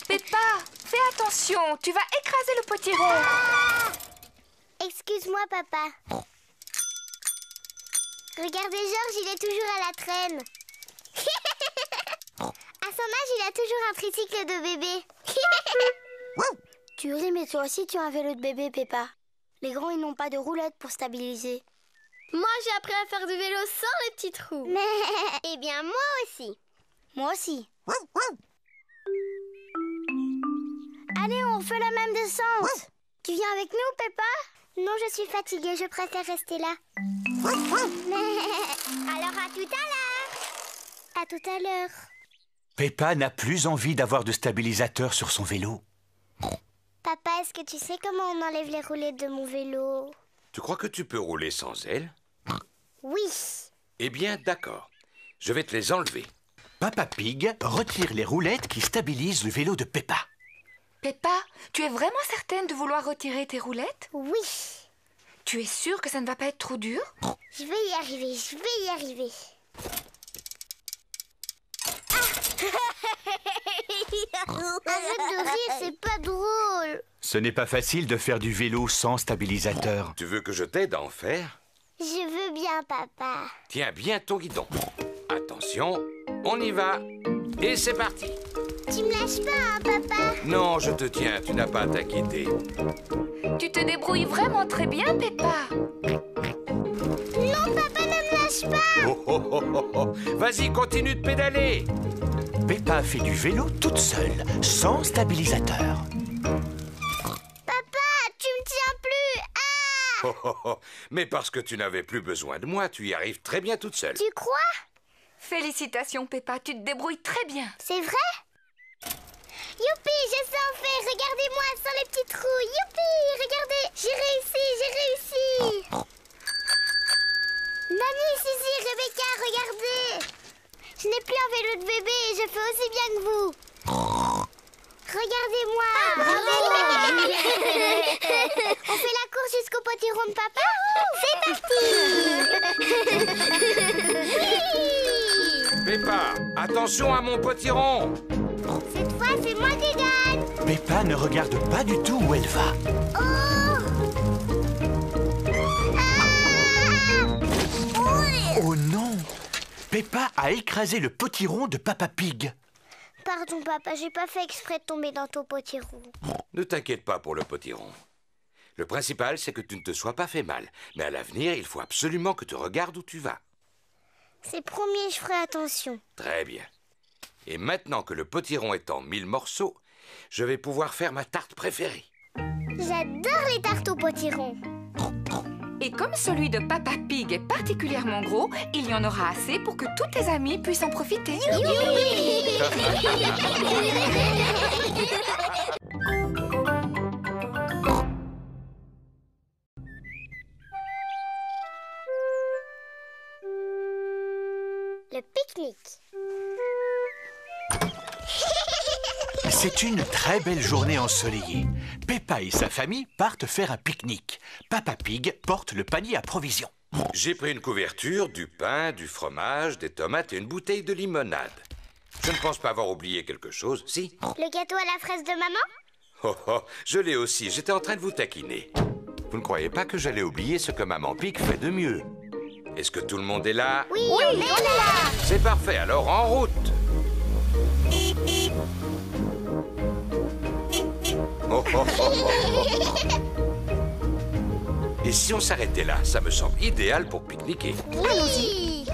S4: Peppa, fais attention, tu vas écraser le potiron.
S1: Excuse-moi, papa. Regardez, Georges, il est toujours à la traîne. À son âge, il a toujours un tricycle de bébé. Tu ris, mais toi aussi, tu as un vélo de bébé, Peppa. Les grands, ils n'ont pas de roulette pour stabiliser. Moi, j'ai appris à faire du vélo sans les petits trous. Eh bien, moi aussi. Moi aussi. Allez, on refait la même descente. Tu viens avec nous, Peppa? Non, je suis fatiguée, je préfère rester là. Alors, à tout à l'heure. À tout à l'heure.
S2: Peppa n'a plus envie d'avoir de stabilisateur sur son vélo.
S1: Papa, est-ce que tu sais comment on enlève les roulettes de mon vélo?
S3: Tu crois que tu peux rouler sans elles?
S1: Oui.
S3: Eh bien, d'accord. Je vais te les enlever.
S2: Papa Pig retire les roulettes qui stabilisent le vélo de Peppa.
S4: Peppa, tu es vraiment certaine de vouloir retirer tes roulettes?
S1: Oui.
S4: Tu es sûre que ça ne va pas être trop dur?
S1: Je vais y arriver, je vais y arriver. Arrête de rire, c'est pas drôle.
S2: Ce n'est pas facile de faire du vélo sans stabilisateur.
S3: Tu veux que je t'aide à en faire?
S1: Je veux bien, papa.
S3: Tiens bien ton guidon. Attention, on y va. Et c'est parti.
S1: Tu me lâches pas, hein, papa?
S3: Non, je te tiens, tu n'as pas à t'inquiéter.
S4: Tu te débrouilles vraiment très bien, Peppa.
S1: Non, papa, ne me lâche pas.
S3: Oh, oh, oh, oh, oh. Vas-y, continue de pédaler.
S2: Peppa fait du vélo toute seule, sans stabilisateur.
S3: Oh, oh, oh. Mais parce que tu n'avais plus besoin de moi, tu y arrives très bien toute seule.
S1: Tu crois?
S4: Félicitations, Peppa, tu te débrouilles très bien.
S1: C'est vrai? Youpi, je sais en faire. Regardez-moi sans les petits trous. Youpi, regardez. J'ai réussi, j'ai réussi. Mamie, Suzy, Rebecca, regardez. Je n'ai plus un vélo de bébé et je fais aussi bien que vous. Regardez-moi. On fait la course jusqu'au potiron de papa? C'est parti.
S3: Peppa, attention à mon potiron.
S1: Cette fois, c'est moi qui gagne.
S2: Peppa ne regarde pas du tout où elle va.
S1: Oh!
S2: Oh non! Peppa a écrasé le potiron de Papa Pig.
S1: Pardon, papa, j'ai pas fait exprès de tomber dans ton potiron.
S3: Ne t'inquiète pas pour le potiron. Le principal, c'est que tu ne te sois pas fait mal. Mais à l'avenir, il faut absolument que tu regardes où tu vas.
S1: C'est promis, je ferai attention.
S3: Très bien. Et maintenant que le potiron est en 1000 morceaux, je vais pouvoir faire ma tarte préférée.
S1: J'adore les tartes au potiron.
S4: Et comme celui de Papa Pig est particulièrement gros, il y en aura assez pour que tous tes amis puissent en profiter.
S1: Le pique-nique.
S2: C'est une très belle journée ensoleillée. Peppa et sa famille partent faire un pique-nique. Papa Pig porte le panier à provisions.
S3: J'ai pris une couverture, du pain, du fromage, des tomates et une bouteille de limonade. Je ne pense pas avoir oublié quelque chose, si?
S1: Le gâteau à la fraise de maman?
S3: Oh oh, je l'ai aussi, j'étais en train de vous taquiner. Vous ne croyez pas que j'allais oublier ce que Maman Pig fait de mieux? Est-ce que tout le monde est là?
S1: Oui, on est là.
S3: C'est parfait, alors en route. Oh, oh, oh, oh, oh. Et si on s'arrêtait là? Ça me semble idéal pour pique-niquer.
S1: Oui.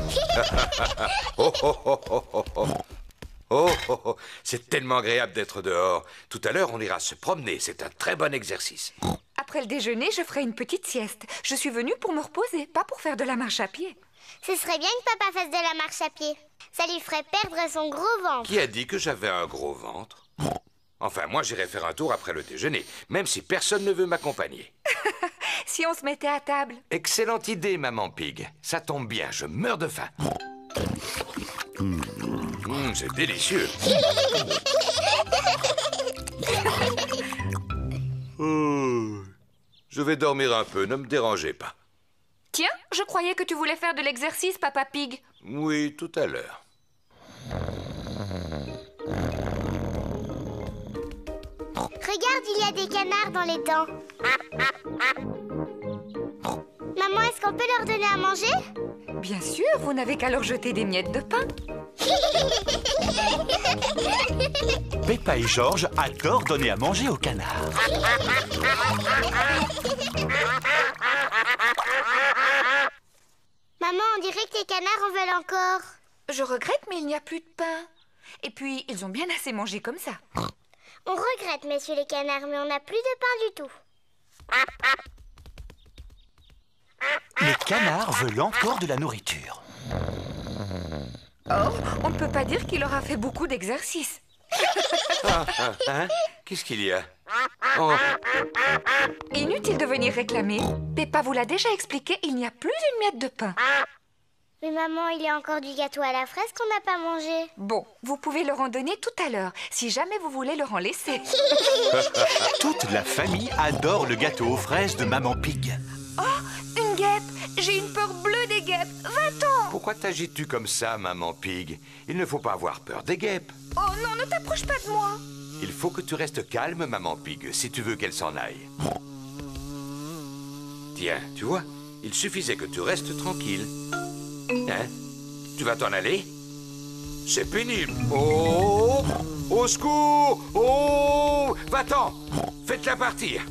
S3: Oh, oh, oh, oh, oh, oh. Oh, oh, oh. C'est tellement agréable d'être dehors. Tout à l'heure, on ira se promener. C'est un très bon exercice.
S4: Après le déjeuner, je ferai une petite sieste. Je suis venue pour me reposer, pas pour faire de la marche à pied.
S1: Ce serait bien que papa fasse de la marche à pied. Ça lui ferait perdre son gros ventre.
S3: Qui a dit que j'avais un gros ventre? Enfin, moi, j'irai faire un tour après le déjeuner, même si personne ne veut m'accompagner.
S4: Si on se mettait à table.
S3: Excellente idée, Maman Pig. Ça tombe bien, je meurs de faim. C'est délicieux. Je vais dormir un peu, ne me dérangez pas.
S4: Tiens, je croyais que tu voulais faire de l'exercice, Papa Pig.
S3: Oui, tout à l'heure.
S1: Regarde, il y a des canards dans les dents. Maman, est-ce qu'on peut leur donner à manger?
S4: Bien sûr, vous n'avez qu'à leur jeter des miettes de pain.
S2: Peppa et George adorent donner à manger aux canards.
S1: Maman, on dirait que les canards en veulent encore.
S4: Je regrette, mais il n'y a plus de pain. Et puis, ils ont bien assez mangé comme ça.
S1: On regrette, messieurs les canards, mais on n'a plus de pain du tout.
S2: Les canards veulent encore de la nourriture.
S4: Oh, on ne peut pas dire qu'il aura fait beaucoup d'exercices.
S3: Hein? Qu'est-ce qu'il y a? Oh.
S4: Inutile de venir réclamer. Peppa vous l'a déjà expliqué, il n'y a plus une miette de pain.
S1: Mais maman, il y a encore du gâteau à la fraise qu'on n'a pas mangé.
S4: Bon, vous pouvez leur en donner tout à l'heure, si jamais vous voulez leur en laisser.
S2: Toute la famille adore le gâteau aux fraises de Maman Pig.
S4: Oh, une guêpe! J'ai une peur bleue des guêpes. Va-t'en!
S3: Pourquoi t'agites-tu comme ça, Maman Pig? Il ne faut pas avoir peur des guêpes.
S4: Oh non, ne t'approche pas de moi!
S3: Il faut que tu restes calme, Maman Pig, si tu veux qu'elle s'en aille. Tiens, tu vois, il suffisait que tu restes tranquille. Hein? Tu vas t'en aller? C'est pénible. Oh! Au secours! Oh! Va-t'en! Faites-la partir.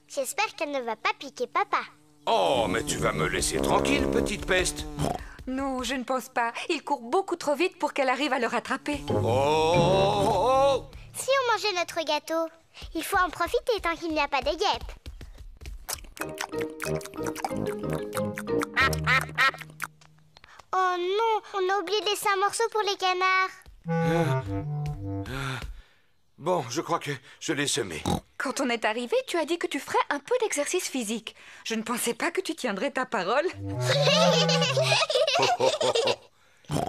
S1: J'espère qu'elle ne va pas piquer papa.
S3: Oh, mais tu vas me laisser tranquille, petite peste.
S4: Non, je ne pense pas. Il court beaucoup trop vite pour qu'elle arrive à le rattraper.
S3: Oh!
S1: Si on mangeait notre gâteau, il faut en profiter tant qu'il n'y a pas de guêpes. Oh non, on a oublié de laisser un morceau pour les canards.
S3: Bon, je crois que je l'ai semé.
S4: Quand on est arrivé, tu as dit que tu ferais un peu d'exercice physique. Je ne pensais pas que tu tiendrais ta parole.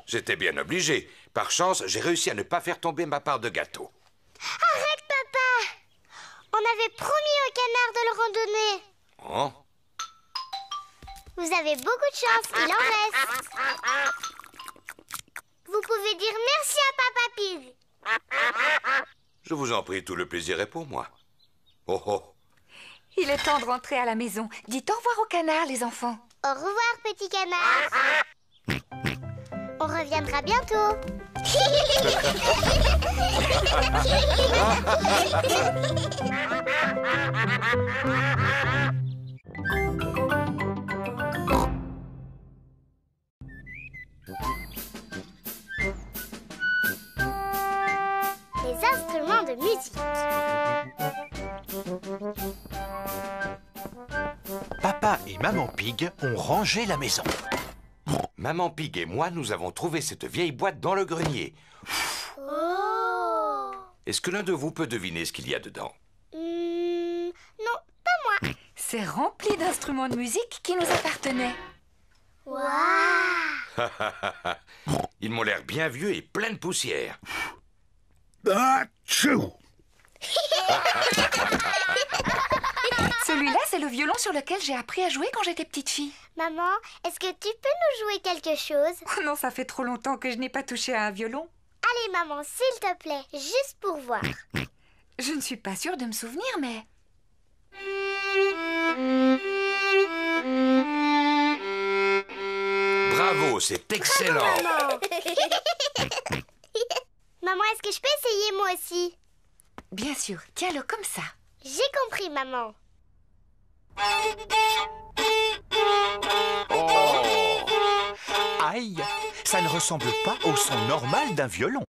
S3: J'étais bien obligé. Par chance, j'ai réussi à ne pas faire tomber ma part de gâteau.
S1: Arrête, papa! On avait promis aux canards de le redonner.
S3: Oh.
S1: Vous avez beaucoup de chance, il en reste. Vous pouvez dire merci à Papa Pig.
S3: Je vous en prie, tout le plaisir est pour moi. Oh oh.
S4: Il est temps de rentrer à la maison. Dites au revoir aux canards, les enfants.
S1: Au revoir, petit canard. On reviendra bientôt. Les instruments de musique.
S2: Papa et Maman Pig ont rangé la maison.
S3: Maman Pig et moi, nous avons trouvé cette vieille boîte dans le grenier.
S1: Oh!
S3: Est-ce que l'un de vous peut deviner ce qu'il y a dedans?
S1: Non, pas moi.
S4: C'est rempli d'instruments de musique qui nous appartenaient.
S1: Waouh!
S3: Ils m'ont l'air bien vieux et plein de poussière.
S8: Achou!
S4: Celui-là, c'est le violon sur lequel j'ai appris à jouer quand j'étais petite fille.
S1: Maman, est-ce que tu peux nous jouer quelque chose?
S4: Oh non, ça fait trop longtemps que je n'ai pas touché à un violon.
S1: Allez, maman, s'il te plaît, juste pour voir.
S4: Je ne suis pas sûre de me souvenir, mais...
S3: Bravo, c'est excellent.
S1: Maman, Maman, est-ce que je peux essayer moi aussi?
S4: Bien sûr, tiens-le comme ça.
S1: J'ai compris, maman.
S3: Oh.
S2: Aïe, ça ne ressemble pas au son normal d'un violon.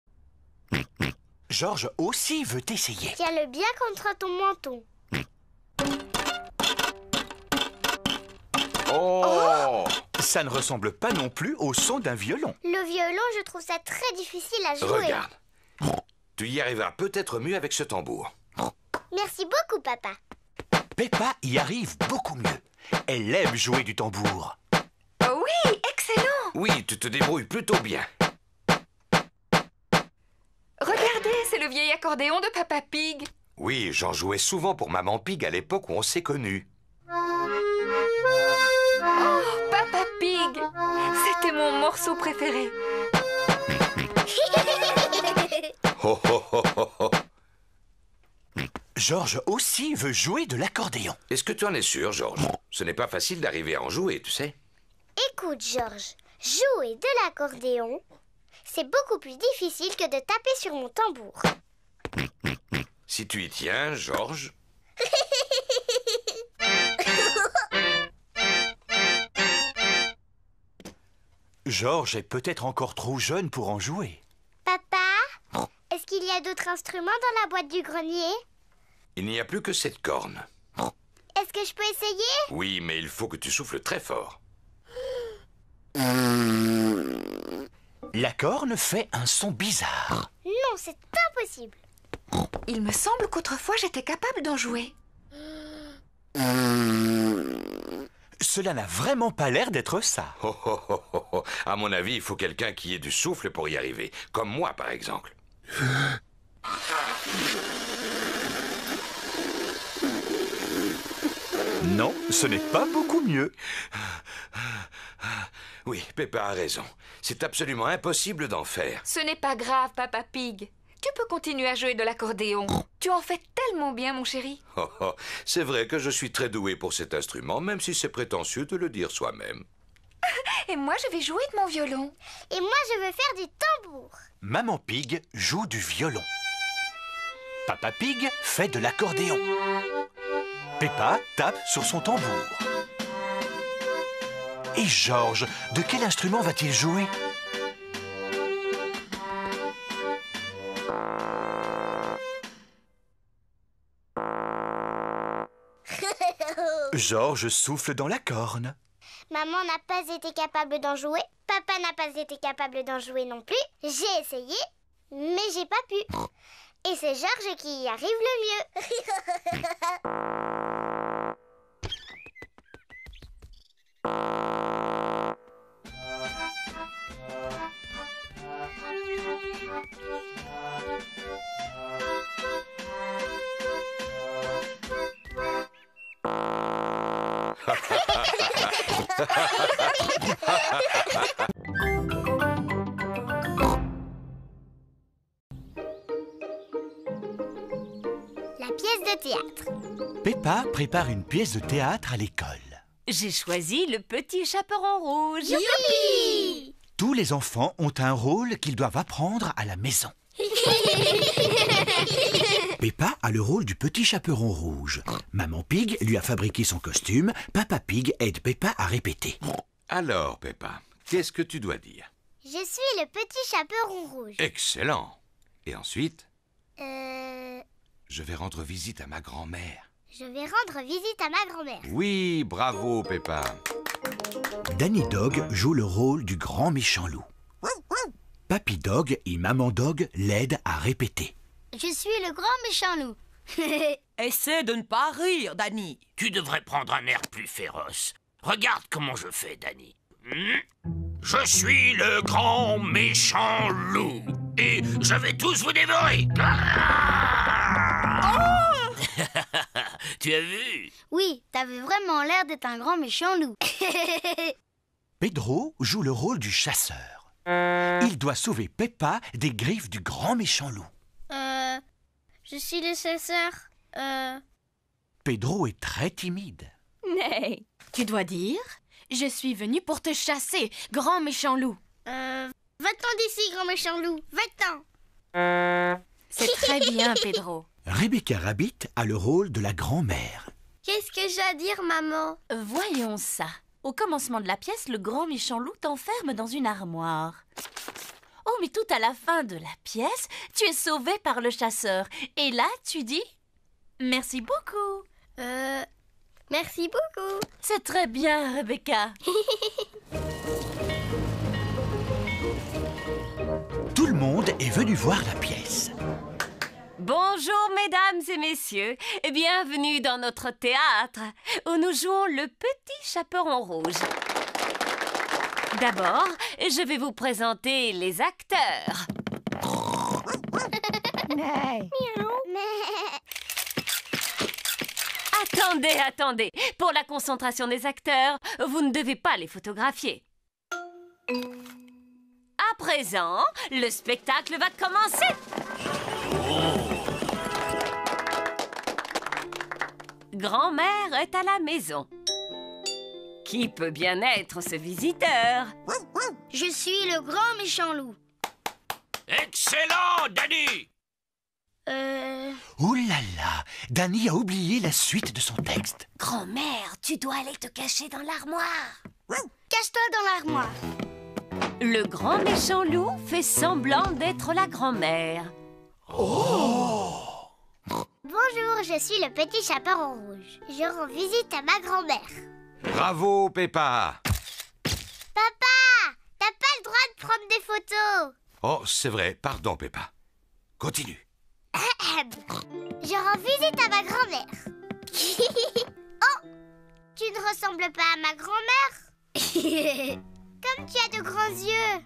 S2: Georges aussi veut essayer.
S1: Tiens-le bien contre ton menton.
S3: Oh.
S2: Ça ne ressemble pas non plus au son d'un violon.
S1: Le violon, je trouve ça très difficile à jouer.
S3: Regarde. Tu y arriveras peut-être mieux avec ce tambour.
S1: Merci beaucoup, papa.
S2: Peppa y arrive beaucoup mieux. Elle aime jouer du tambour.
S4: Oh oui, excellent!
S3: Oui, tu te débrouilles plutôt bien.
S4: Regardez, c'est le vieil accordéon de Papa Pig.
S3: Oui, j'en jouais souvent pour Maman Pig à l'époque où on s'est connus.
S4: Oh, Papa Pig! C'était mon morceau préféré.
S3: Oh, oh, oh, oh, oh.
S2: Georges aussi veut jouer de l'accordéon.
S3: Est-ce que tu en es sûr, Georges? Ce n'est pas facile d'arriver à en jouer, tu sais.
S1: Écoute, Georges, jouer de l'accordéon, c'est beaucoup plus difficile que de taper sur mon tambour.
S3: Si tu y tiens, Georges.
S2: Georges est peut-être encore trop jeune pour en jouer.
S1: Papa, est-ce qu'il y a d'autres instruments dans la boîte du grenier?
S3: Il n'y a plus que cette corne.
S1: Est-ce que je peux essayer?
S3: Oui, mais il faut que tu souffles très fort.
S2: La corne fait un son bizarre.
S1: Non, c'est impossible.
S4: Il me semble qu'autrefois j'étais capable d'en jouer.
S2: Cela n'a vraiment pas l'air d'être ça.
S3: Oh, oh, oh, oh, oh. À mon avis, il faut quelqu'un qui ait du souffle pour y arriver. Comme moi, par exemple.
S2: Non, ce n'est pas beaucoup mieux.
S3: Oui, Peppa a raison. C'est absolument impossible d'en faire.
S4: Ce n'est pas grave, Papa Pig. Tu peux continuer à jouer de l'accordéon. Tu en fais tellement bien, mon chéri.
S3: Oh, oh. C'est vrai que je suis très doué pour cet instrument, même si c'est prétentieux de le dire soi-même.
S4: Et moi, je vais jouer de mon violon.
S1: Et moi, je veux faire du tambour.
S2: Maman Pig joue du violon. Papa Pig fait de l'accordéon. Peppa tape sur son tambour. Et Georges, de quel instrument va-t-il jouer? Georges souffle dans la corne.
S1: Maman n'a pas été capable d'en jouer. Papa n'a pas été capable d'en jouer non plus. J'ai essayé, mais j'ai pas pu. Et c'est Georges qui y arrive le mieux. La pièce de théâtre.
S2: Peppa prépare une pièce de théâtre à l'école.
S7: J'ai choisi le petit chaperon rouge.
S1: Youpi!
S2: Tous les enfants ont un rôle qu'ils doivent apprendre à la maison. Peppa a le rôle du petit chaperon rouge. Maman Pig lui a fabriqué son costume. Papa Pig aide Peppa à répéter.
S3: Alors, Peppa, qu'est-ce que tu dois dire?
S1: Je suis le petit chaperon rouge.
S3: Excellent. Et ensuite?
S1: Je
S3: vais rendre visite à ma grand-mère.
S1: Je vais rendre visite à ma grand-mère.
S3: Oui, bravo, Peppa.
S2: Danny Dog joue le rôle du grand méchant loup. Papy Dog et Maman Dog l'aident à répéter.
S1: Je suis le grand méchant loup.
S7: Essaie de ne pas rire, Danny.
S10: Tu devrais prendre un air plus féroce. Regarde comment je fais, Danny. Je suis le grand méchant loup. Et je vais tous vous dévorer. Tu as vu?
S1: Oui, t'avais vraiment l'air d'être un grand méchant loup.
S2: Pedro joue le rôle du chasseur. Il doit sauver Peppa des griffes du grand méchant loup.
S1: Je suis le chasseur.
S2: Pedro est très timide.
S7: Mais tu dois dire, je suis venu pour te chasser, grand méchant loup.
S1: Va-t'en d'ici, grand méchant loup. Va-t'en.
S7: C'est très bien, Pedro.
S2: Rebecca Rabbit a le rôle de la grand-mère.
S1: Qu'est-ce que j'ai à dire, maman?
S7: Voyons ça. Au commencement de la pièce, le grand méchant loup t'enferme dans une armoire. Oh, mais tout à la fin de la pièce, tu es sauvé par le chasseur. Et là, tu dis « Merci beaucoup ».
S1: Merci beaucoup.
S7: C'est très bien, Rebecca.
S2: Tout le monde est venu voir la pièce.
S7: Bonjour, mesdames et messieurs, et bienvenue dans notre théâtre, où nous jouons le petit chaperon rouge. D'abord, je vais vous présenter les acteurs. Attendez. Pour la concentration des acteurs, vous ne devez pas les photographier. À présent, le spectacle va commencer. Grand-mère est à la maison. Qui peut bien être ce visiteur?
S1: Je suis le grand méchant loup.
S10: Excellent, Danny!
S2: Oh là là, Danny a oublié la suite de son texte.
S7: Grand-mère, tu dois aller te cacher dans l'armoire.
S1: Cache-toi dans l'armoire.
S7: Le grand méchant loup fait semblant d'être la grand-mère.
S1: Bonjour, je suis le petit chaperon rouge. Je rends visite à ma grand-mère.
S3: Bravo, Peppa.
S1: Papa, t'as pas le droit de prendre des photos.
S3: Oh, c'est vrai. Pardon, Peppa. Continue.
S1: Je rends visite à ma grand-mère. Oh, tu ne ressembles pas à ma grand-mère. Comme tu as de grands yeux.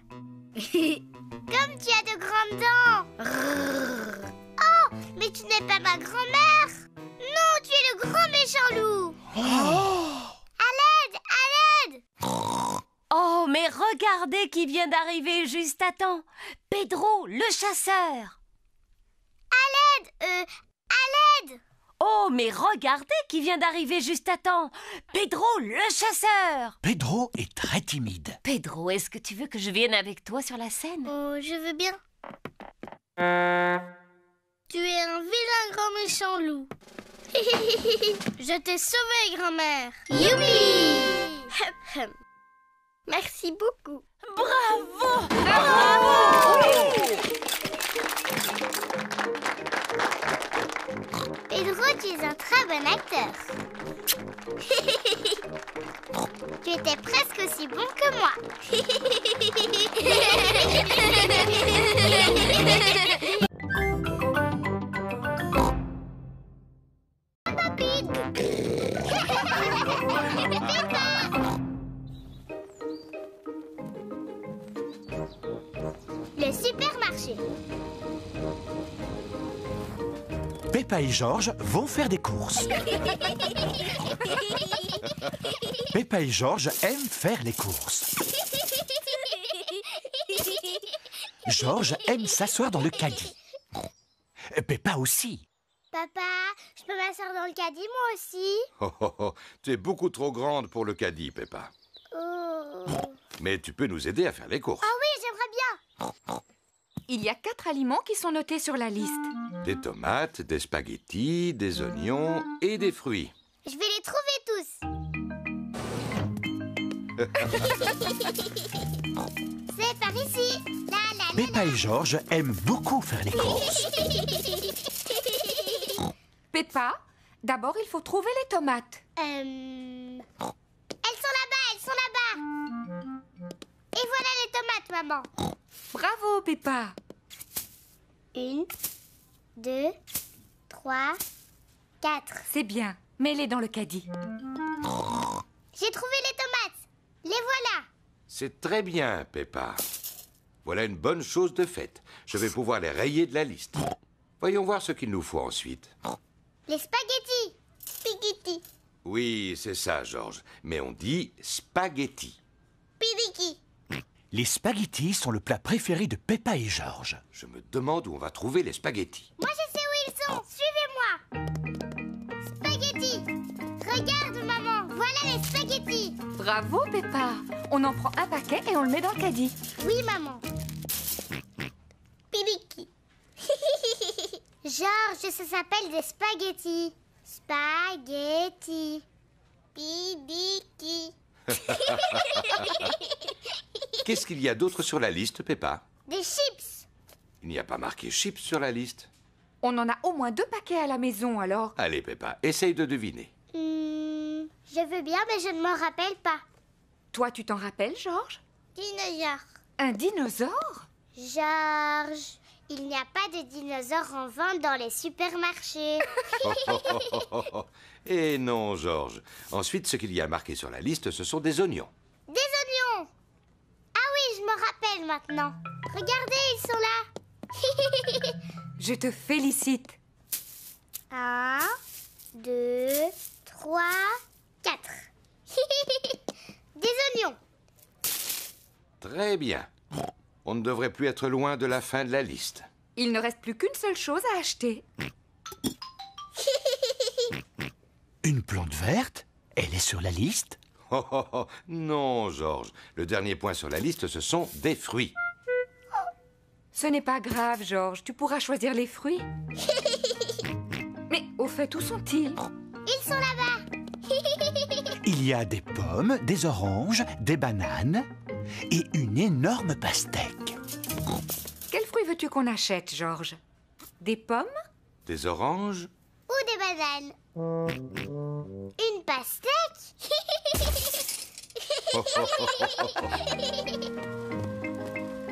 S1: Comme tu as de grandes dents. Oh, mais tu n'es pas ma grand-mère. Non, tu es le grand méchant loup. À l'aide, à l'aide.
S7: Oh, mais regardez qui vient d'arriver juste à temps. Pedro, le chasseur.
S1: À l'aide.
S7: Oh, mais regardez qui vient d'arriver juste à temps. Pedro, le chasseur.
S2: Pedro est très timide.
S7: Pedro, est-ce que tu veux que je vienne avec toi sur la scène?
S1: Oh, je veux bien. Tu es un vilain grand méchant loup. Je t'ai sauvé, grand-mère. Youpi! Merci beaucoup.
S7: Bravo!
S1: Pedro, tu es un très bon acteur. Tu étais presque aussi bon que moi. Peppa Pig. Le supermarché.
S2: Peppa et Georges vont faire des courses. Peppa et Georges aiment faire les courses. Georges aime s'asseoir dans le caddie. Peppa aussi.
S1: Papa, je peux m'asseoir dans le caddie moi aussi?
S3: Oh, oh, oh, tu es beaucoup trop grande pour le caddie, Peppa.
S1: Oh.
S3: Mais tu peux nous aider à faire les courses.
S1: Ah oui, j'aimerais bien.
S4: Il y a 4 aliments qui sont notés sur la liste.
S3: Des tomates, des spaghettis, des oignons et des fruits.
S1: Je vais les trouver tous. C'est par ici. La, la, la,
S2: Peppa et Georges aiment beaucoup faire les courses.
S4: Peppa, d'abord il faut trouver les tomates.
S1: Elles sont là-bas, elles sont là-bas. Et voilà les tomates, maman.
S4: Bravo, Peppa.
S1: 1, 2, 3, 4.
S4: C'est bien. Mets-les dans le caddie.
S1: J'ai trouvé les tomates. Les voilà.
S3: C'est très bien, Peppa. Voilà une bonne chose de faite. Je vais pouvoir les rayer de la liste. Voyons voir ce qu'il nous faut ensuite.
S1: Les spaghettis. Spaghetti.
S3: Oui, c'est ça, Georges. Mais on dit spaghetti.
S1: Pidiki.
S2: Les spaghettis sont le plat préféré de Peppa et Georges.
S3: Je me demande où on va trouver les spaghettis.
S1: Moi, je sais où ils sont. Suivez-moi. Spaghettis. Regarde, maman. Voilà les spaghettis.
S4: Bravo, Peppa. On en prend un paquet et on le met dans le caddie.
S1: Oui, maman. Pidiki. Georges, ça s'appelle des spaghettis. Spaghettis. Pidiki.
S3: Qu'est-ce qu'il y a d'autre sur la liste, Peppa?
S1: Des chips.
S3: Il n'y a pas marqué chips sur la liste.
S4: On en a au moins 2 paquets à la maison, alors.
S3: Allez, Peppa, essaye de deviner.
S1: Je veux bien, mais je ne m'en rappelle pas.
S4: Toi, tu t'en rappelles, Georges?
S1: Dinosaure.
S4: Un dinosaure?
S1: Georges, il n'y a pas de dinosaures en vente dans les supermarchés.
S3: Eh non, Georges. Ensuite, ce qu'il y a marqué sur la liste, ce sont des oignons.
S1: Des oignons. Ah oui, je me rappelle maintenant. Regardez, ils sont là.
S4: Je te félicite.
S1: 1, 2, 3, 4. Des oignons.
S3: Très bien. On ne devrait plus être loin de la fin de la liste.
S4: Il ne reste plus qu'une seule chose à acheter.
S2: Une plante verte? Elle est sur la liste?
S3: Oh, oh, oh. Non, Georges. Le dernier point sur la liste, ce sont des fruits.
S4: Ce n'est pas grave, Georges. Tu pourras choisir les fruits. Mais au fait, où sont-ils?
S1: Ils sont là-bas.
S2: Il y a des pommes, des oranges, des bananes et une énorme pastèque.
S4: Quels fruits veux-tu qu'on achète, Georges? Des pommes?
S3: Des oranges?
S1: Ou des bananes. Une pastèque.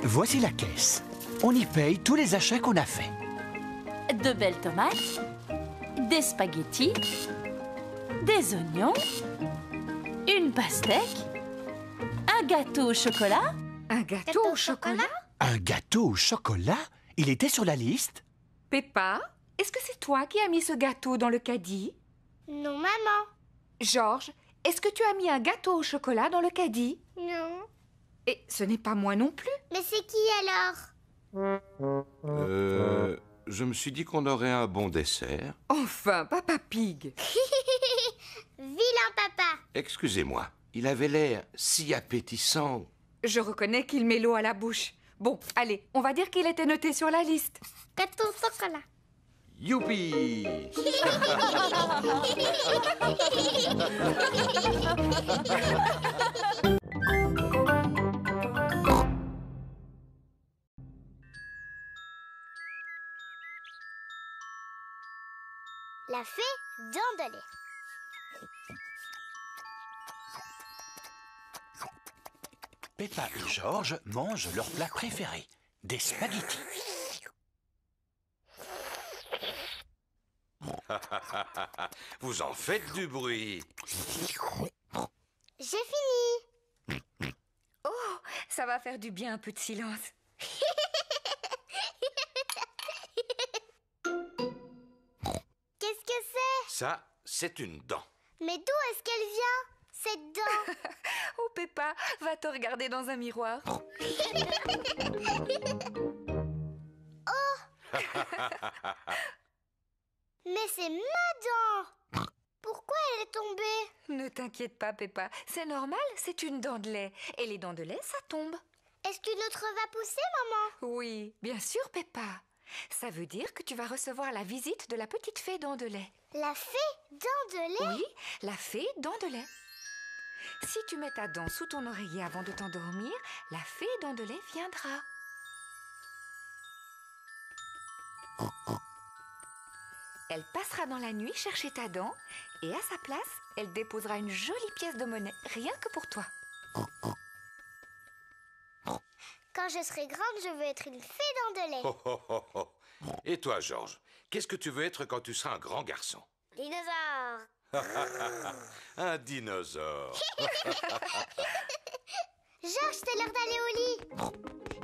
S2: Voici la caisse. On y paye tous les achats qu'on a faits.
S7: De belles tomates, des spaghettis, des oignons, une pastèque, un gâteau au chocolat.
S4: Un gâteau au chocolat?
S2: Un gâteau au chocolat? Il était sur la liste?
S4: Peppa, est-ce que c'est toi qui as mis ce gâteau dans le caddie?
S1: Non, maman.
S4: Georges, est-ce que tu as mis un gâteau au chocolat dans le caddie?
S1: Non.
S4: Et ce n'est pas moi non plus.
S1: Mais c'est qui alors?
S3: Je me suis dit qu'on aurait un bon dessert.
S4: Enfin, Papa Pig.
S1: Vilain papa.
S3: Excusez-moi, il avait l'air si appétissant.
S4: Je reconnais qu'il met l'eau à la bouche. Bon, allez, on va dire qu'il était noté sur la liste.
S1: Gâteau au chocolat.
S3: Youpi!
S1: La fée Dandelier.
S2: Peppa et George mangent leur plat préféré, des spaghettis.
S3: Vous en faites du bruit.
S1: J'ai fini.
S4: Oh, ça va faire du bien un peu de silence.
S1: Qu'est-ce que c'est?
S3: Ça, c'est une dent.
S1: Mais d'où est-ce qu'elle vient, cette dent?
S4: Oh, Peppa, va te regarder dans un miroir.
S1: Mais c'est ma dent! Pourquoi elle est tombée?
S4: Ne t'inquiète pas, Peppa. C'est normal, c'est une dent de lait. Et les dents de lait, ça tombe.
S1: Est-ce qu'une autre va pousser, maman?
S4: Oui, bien sûr, Peppa. Ça veut dire que tu vas recevoir la visite de la petite fée dent de lait.
S1: La fée dent de lait?
S4: Oui, la fée dent de lait. Si tu mets ta dent sous ton oreiller avant de t'endormir, la fée dent de lait viendra. Elle passera dans la nuit chercher ta dent et à sa place, elle déposera une jolie pièce de monnaie, rien que pour toi.
S1: Quand je serai grande, je veux être une fée dent de lait.
S3: Oh, oh, oh, oh. Et toi, George, qu'est-ce que tu veux être quand tu seras un grand garçon?
S1: Dinosaure.
S3: Un dinosaure.
S1: George, c'est l'heure d'aller au lit.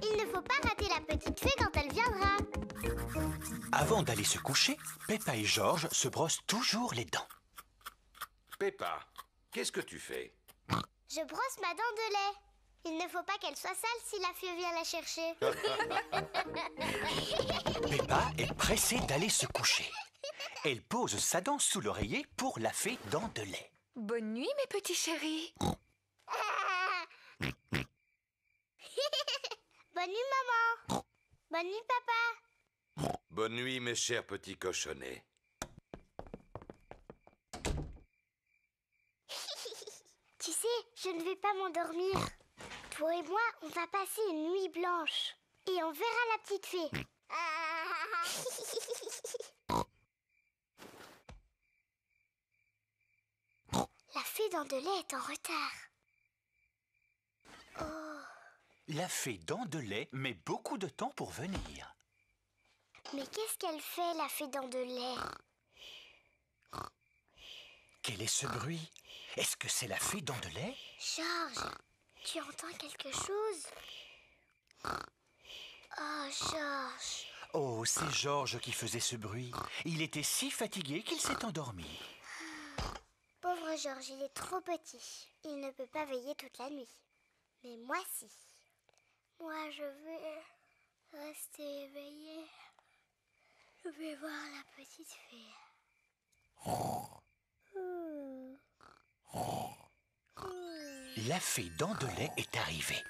S1: Il ne faut pas rater la petite fée quand elle viendra.
S2: Avant d'aller se coucher, Peppa et George se brossent toujours les dents.
S3: Peppa, qu'est-ce que tu fais?
S1: Je brosse ma dent de lait. Il ne faut pas qu'elle soit sale si la fée vient la chercher.
S2: Peppa est pressée d'aller se coucher. Elle pose sa dent sous l'oreiller pour la fée dent de lait.
S4: Bonne nuit, mes petits chéris.
S1: Bonne nuit, maman. Bonne nuit, papa.
S3: Bonne nuit, mes chers petits cochonnets.
S1: Tu sais, je ne vais pas m'endormir. Toi et moi, on va passer une nuit blanche. Et on verra la petite fée. La fée dent de lait est en retard. Oh.
S2: La fée dent de lait met beaucoup de temps pour venir.
S1: Mais qu'est-ce qu'elle fait, la fée dent de lait?
S2: Quel est ce bruit? Est-ce que c'est la fée dent de lait?
S1: George, tu entends quelque chose? Oh, George.
S2: Oh, c'est George qui faisait ce bruit. Il était si fatigué qu'il s'est endormi.
S1: Pauvre George, il est trop petit. Il ne peut pas veiller toute la nuit. Mais moi, si. Moi, je vais rester éveillée. Je vais voir la petite fée.
S2: La fée dent de lait est arrivée.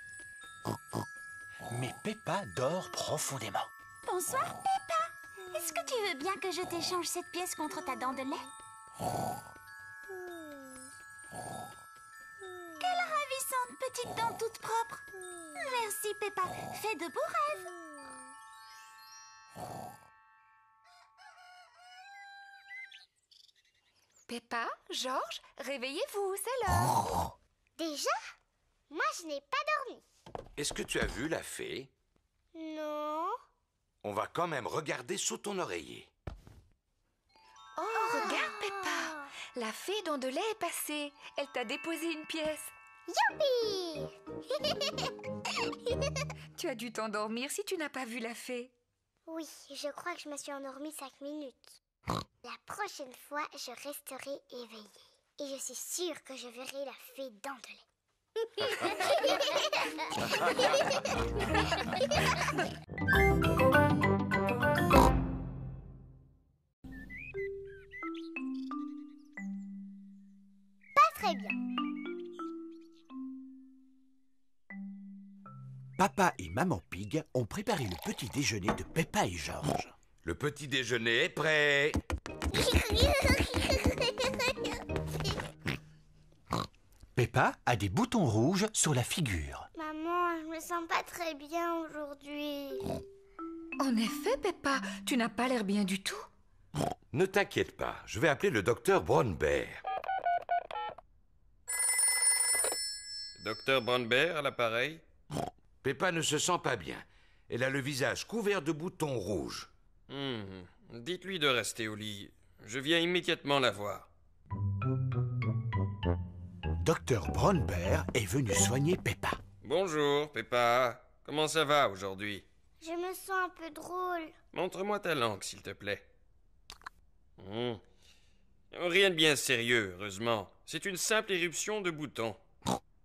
S2: Mais Peppa dort profondément.
S11: Bonsoir, Peppa. Est-ce que tu veux bien que je t'échange cette pièce contre ta dent de lait? Quelle ravissante petite dent toute propre. Merci, Peppa. Fais de beaux rêves.
S4: Peppa, George, réveillez-vous, c'est l'heure.
S1: Déjà? Moi, je n'ai pas dormi.
S3: Est-ce que tu as vu la fée?
S1: Non.
S3: On va quand même regarder sous ton oreiller.
S4: Oh, regarde, Peppa. La fée dent de lait est passée. Elle t'a déposé une pièce.
S1: Youpi!
S4: Tu as dû t'endormir si tu n'as pas vu la fée.
S1: Oui, je crois que je me suis endormie 5 minutes. La prochaine fois, je resterai éveillée. Et je suis sûre que je verrai la fée dent de lait. Pas très bien.
S2: Papa et Maman Pig ont préparé le petit déjeuner de Peppa et George.
S3: Le petit déjeuner est prêt.
S2: Peppa a des boutons rouges sur la figure.
S1: Maman, je me sens pas très bien aujourd'hui.
S4: En effet, Peppa, tu n'as pas l'air bien du tout.
S3: Ne t'inquiète pas, je vais appeler le docteur Brown Bear.
S12: Docteur Brandebert à l'appareil.
S3: Peppa ne se sent pas bien. Elle a le visage couvert de boutons rouges.
S12: Dites-lui de rester au lit. Je viens immédiatement la voir.
S2: Docteur Brandebert est venu soigner Peppa.
S12: Bonjour, Peppa. Comment ça va aujourd'hui?
S1: Je me sens un peu drôle.
S12: Montre-moi ta langue, s'il te plaît. Rien de bien sérieux, heureusement. C'est une simple éruption de boutons.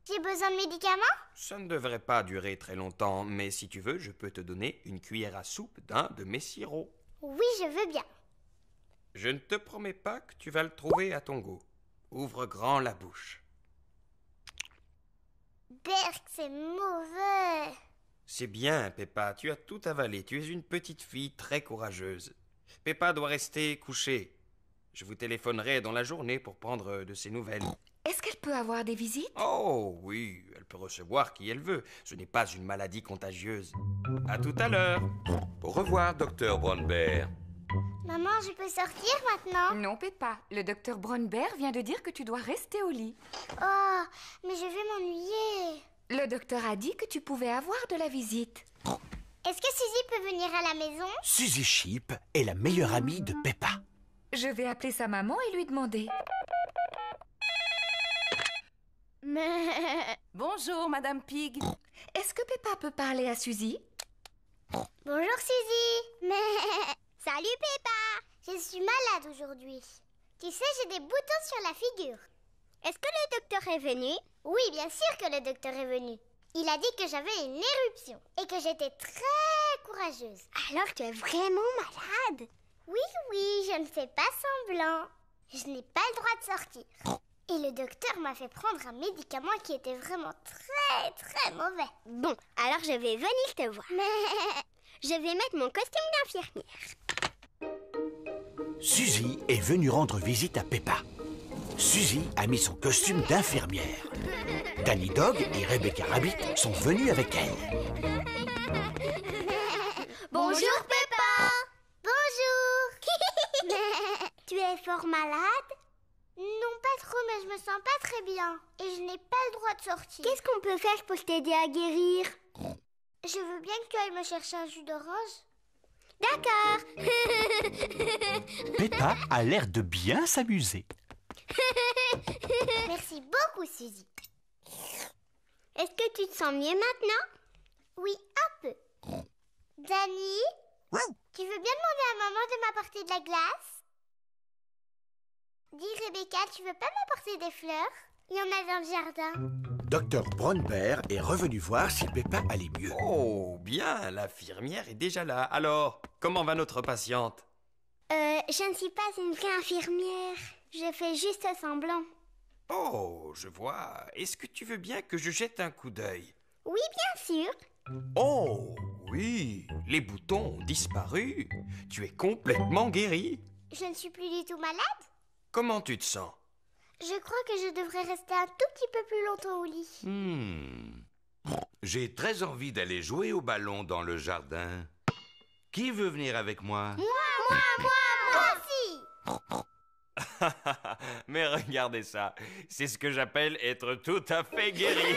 S1: J'ai besoin de médicaments?
S12: Ça ne devrait pas durer très longtemps, mais si tu veux, je peux te donner une cuillère à soupe d'un de mes sirops.
S1: Oui, je veux bien.
S12: Je ne te promets pas que tu vas le trouver à ton goût. Ouvre grand la bouche.
S1: Berk, c'est mauvais.
S12: C'est bien, Peppa, tu as tout avalé. Tu es une petite fille très courageuse. Peppa doit rester couchée. Je vous téléphonerai dans la journée pour prendre de ses nouvelles.
S4: Est-ce qu'elle peut avoir des visites?
S12: Oh, oui, elle peut recevoir qui elle veut. Ce n'est pas une maladie contagieuse. À tout à l'heure.
S3: Au revoir, docteur Brandebert.
S1: Maman, je peux sortir maintenant?
S4: Non, Peppa. Le docteur Brandebert vient de dire que tu dois rester au lit.
S1: Oh, mais je vais m'ennuyer.
S4: Le docteur a dit que tu pouvais avoir de la visite.
S1: Est-ce que Suzy peut venir à la maison?
S2: Suzy Sheep est la meilleure amie de Peppa.
S4: Je vais appeler sa maman et lui demander.
S6: Bonjour, Madame Pig.
S4: Est-ce que Peppa peut parler à Suzy?
S1: Bonjour Suzy. Salut Peppa. Je suis malade aujourd'hui. Tu sais, j'ai des boutons sur la figure. Est-ce que le docteur est venu? Oui, bien sûr que le docteur est venu. Il a dit que j'avais une éruption et que j'étais très courageuse. Alors tu es vraiment malade? Oui, je ne fais pas semblant. Je n'ai pas le droit de sortir. Et le docteur m'a fait prendre un médicament qui était vraiment très, très mauvais. Bon, alors je vais venir te voir. Mais je vais mettre mon costume d'infirmière.
S2: Suzy est venue rendre visite à Peppa. Suzy a mis son costume d'infirmière. Danny Dog et Rebecca Rabbit sont venus avec elle.
S1: Bonjour Peppa. Bonjour. Tu es fort malade? Non, pas trop, mais je me sens pas très bien. Et je n'ai pas le droit de sortir. Qu'est-ce qu'on peut faire pour t'aider à guérir? Je veux bien que tu ailles me chercher un jus d'orange. D'accord.
S2: Peppa a l'air de bien s'amuser.
S1: Merci beaucoup, Suzy. Est-ce que tu te sens mieux maintenant? Oui, un peu. Danny, tu veux bien demander à maman de m'apporter de la glace? Dis Rebecca, tu veux pas m'apporter des fleurs? Il y en a dans le jardin.
S2: Docteur Brandebert est revenu voir si Peppa allait mieux.
S12: Oh, bien, l'infirmière est déjà là. Alors, comment va notre patiente?
S1: Je ne suis pas une vraie infirmière. Je fais juste semblant.
S12: Oh, je vois. Est-ce que tu veux bien que je jette un coup d'œil?
S1: Oui, bien sûr.
S12: Oh, oui, les boutons ont disparu. Tu es complètement guérie.
S1: Je ne suis plus du tout malade?
S12: Comment tu te sens?
S1: Je crois que je devrais rester un tout petit peu plus longtemps au lit.
S3: J'ai très envie d'aller jouer au ballon dans le jardin. Qui veut venir avec moi?
S1: Moi aussi.
S12: Mais regardez ça, c'est ce que j'appelle être tout à fait guéri.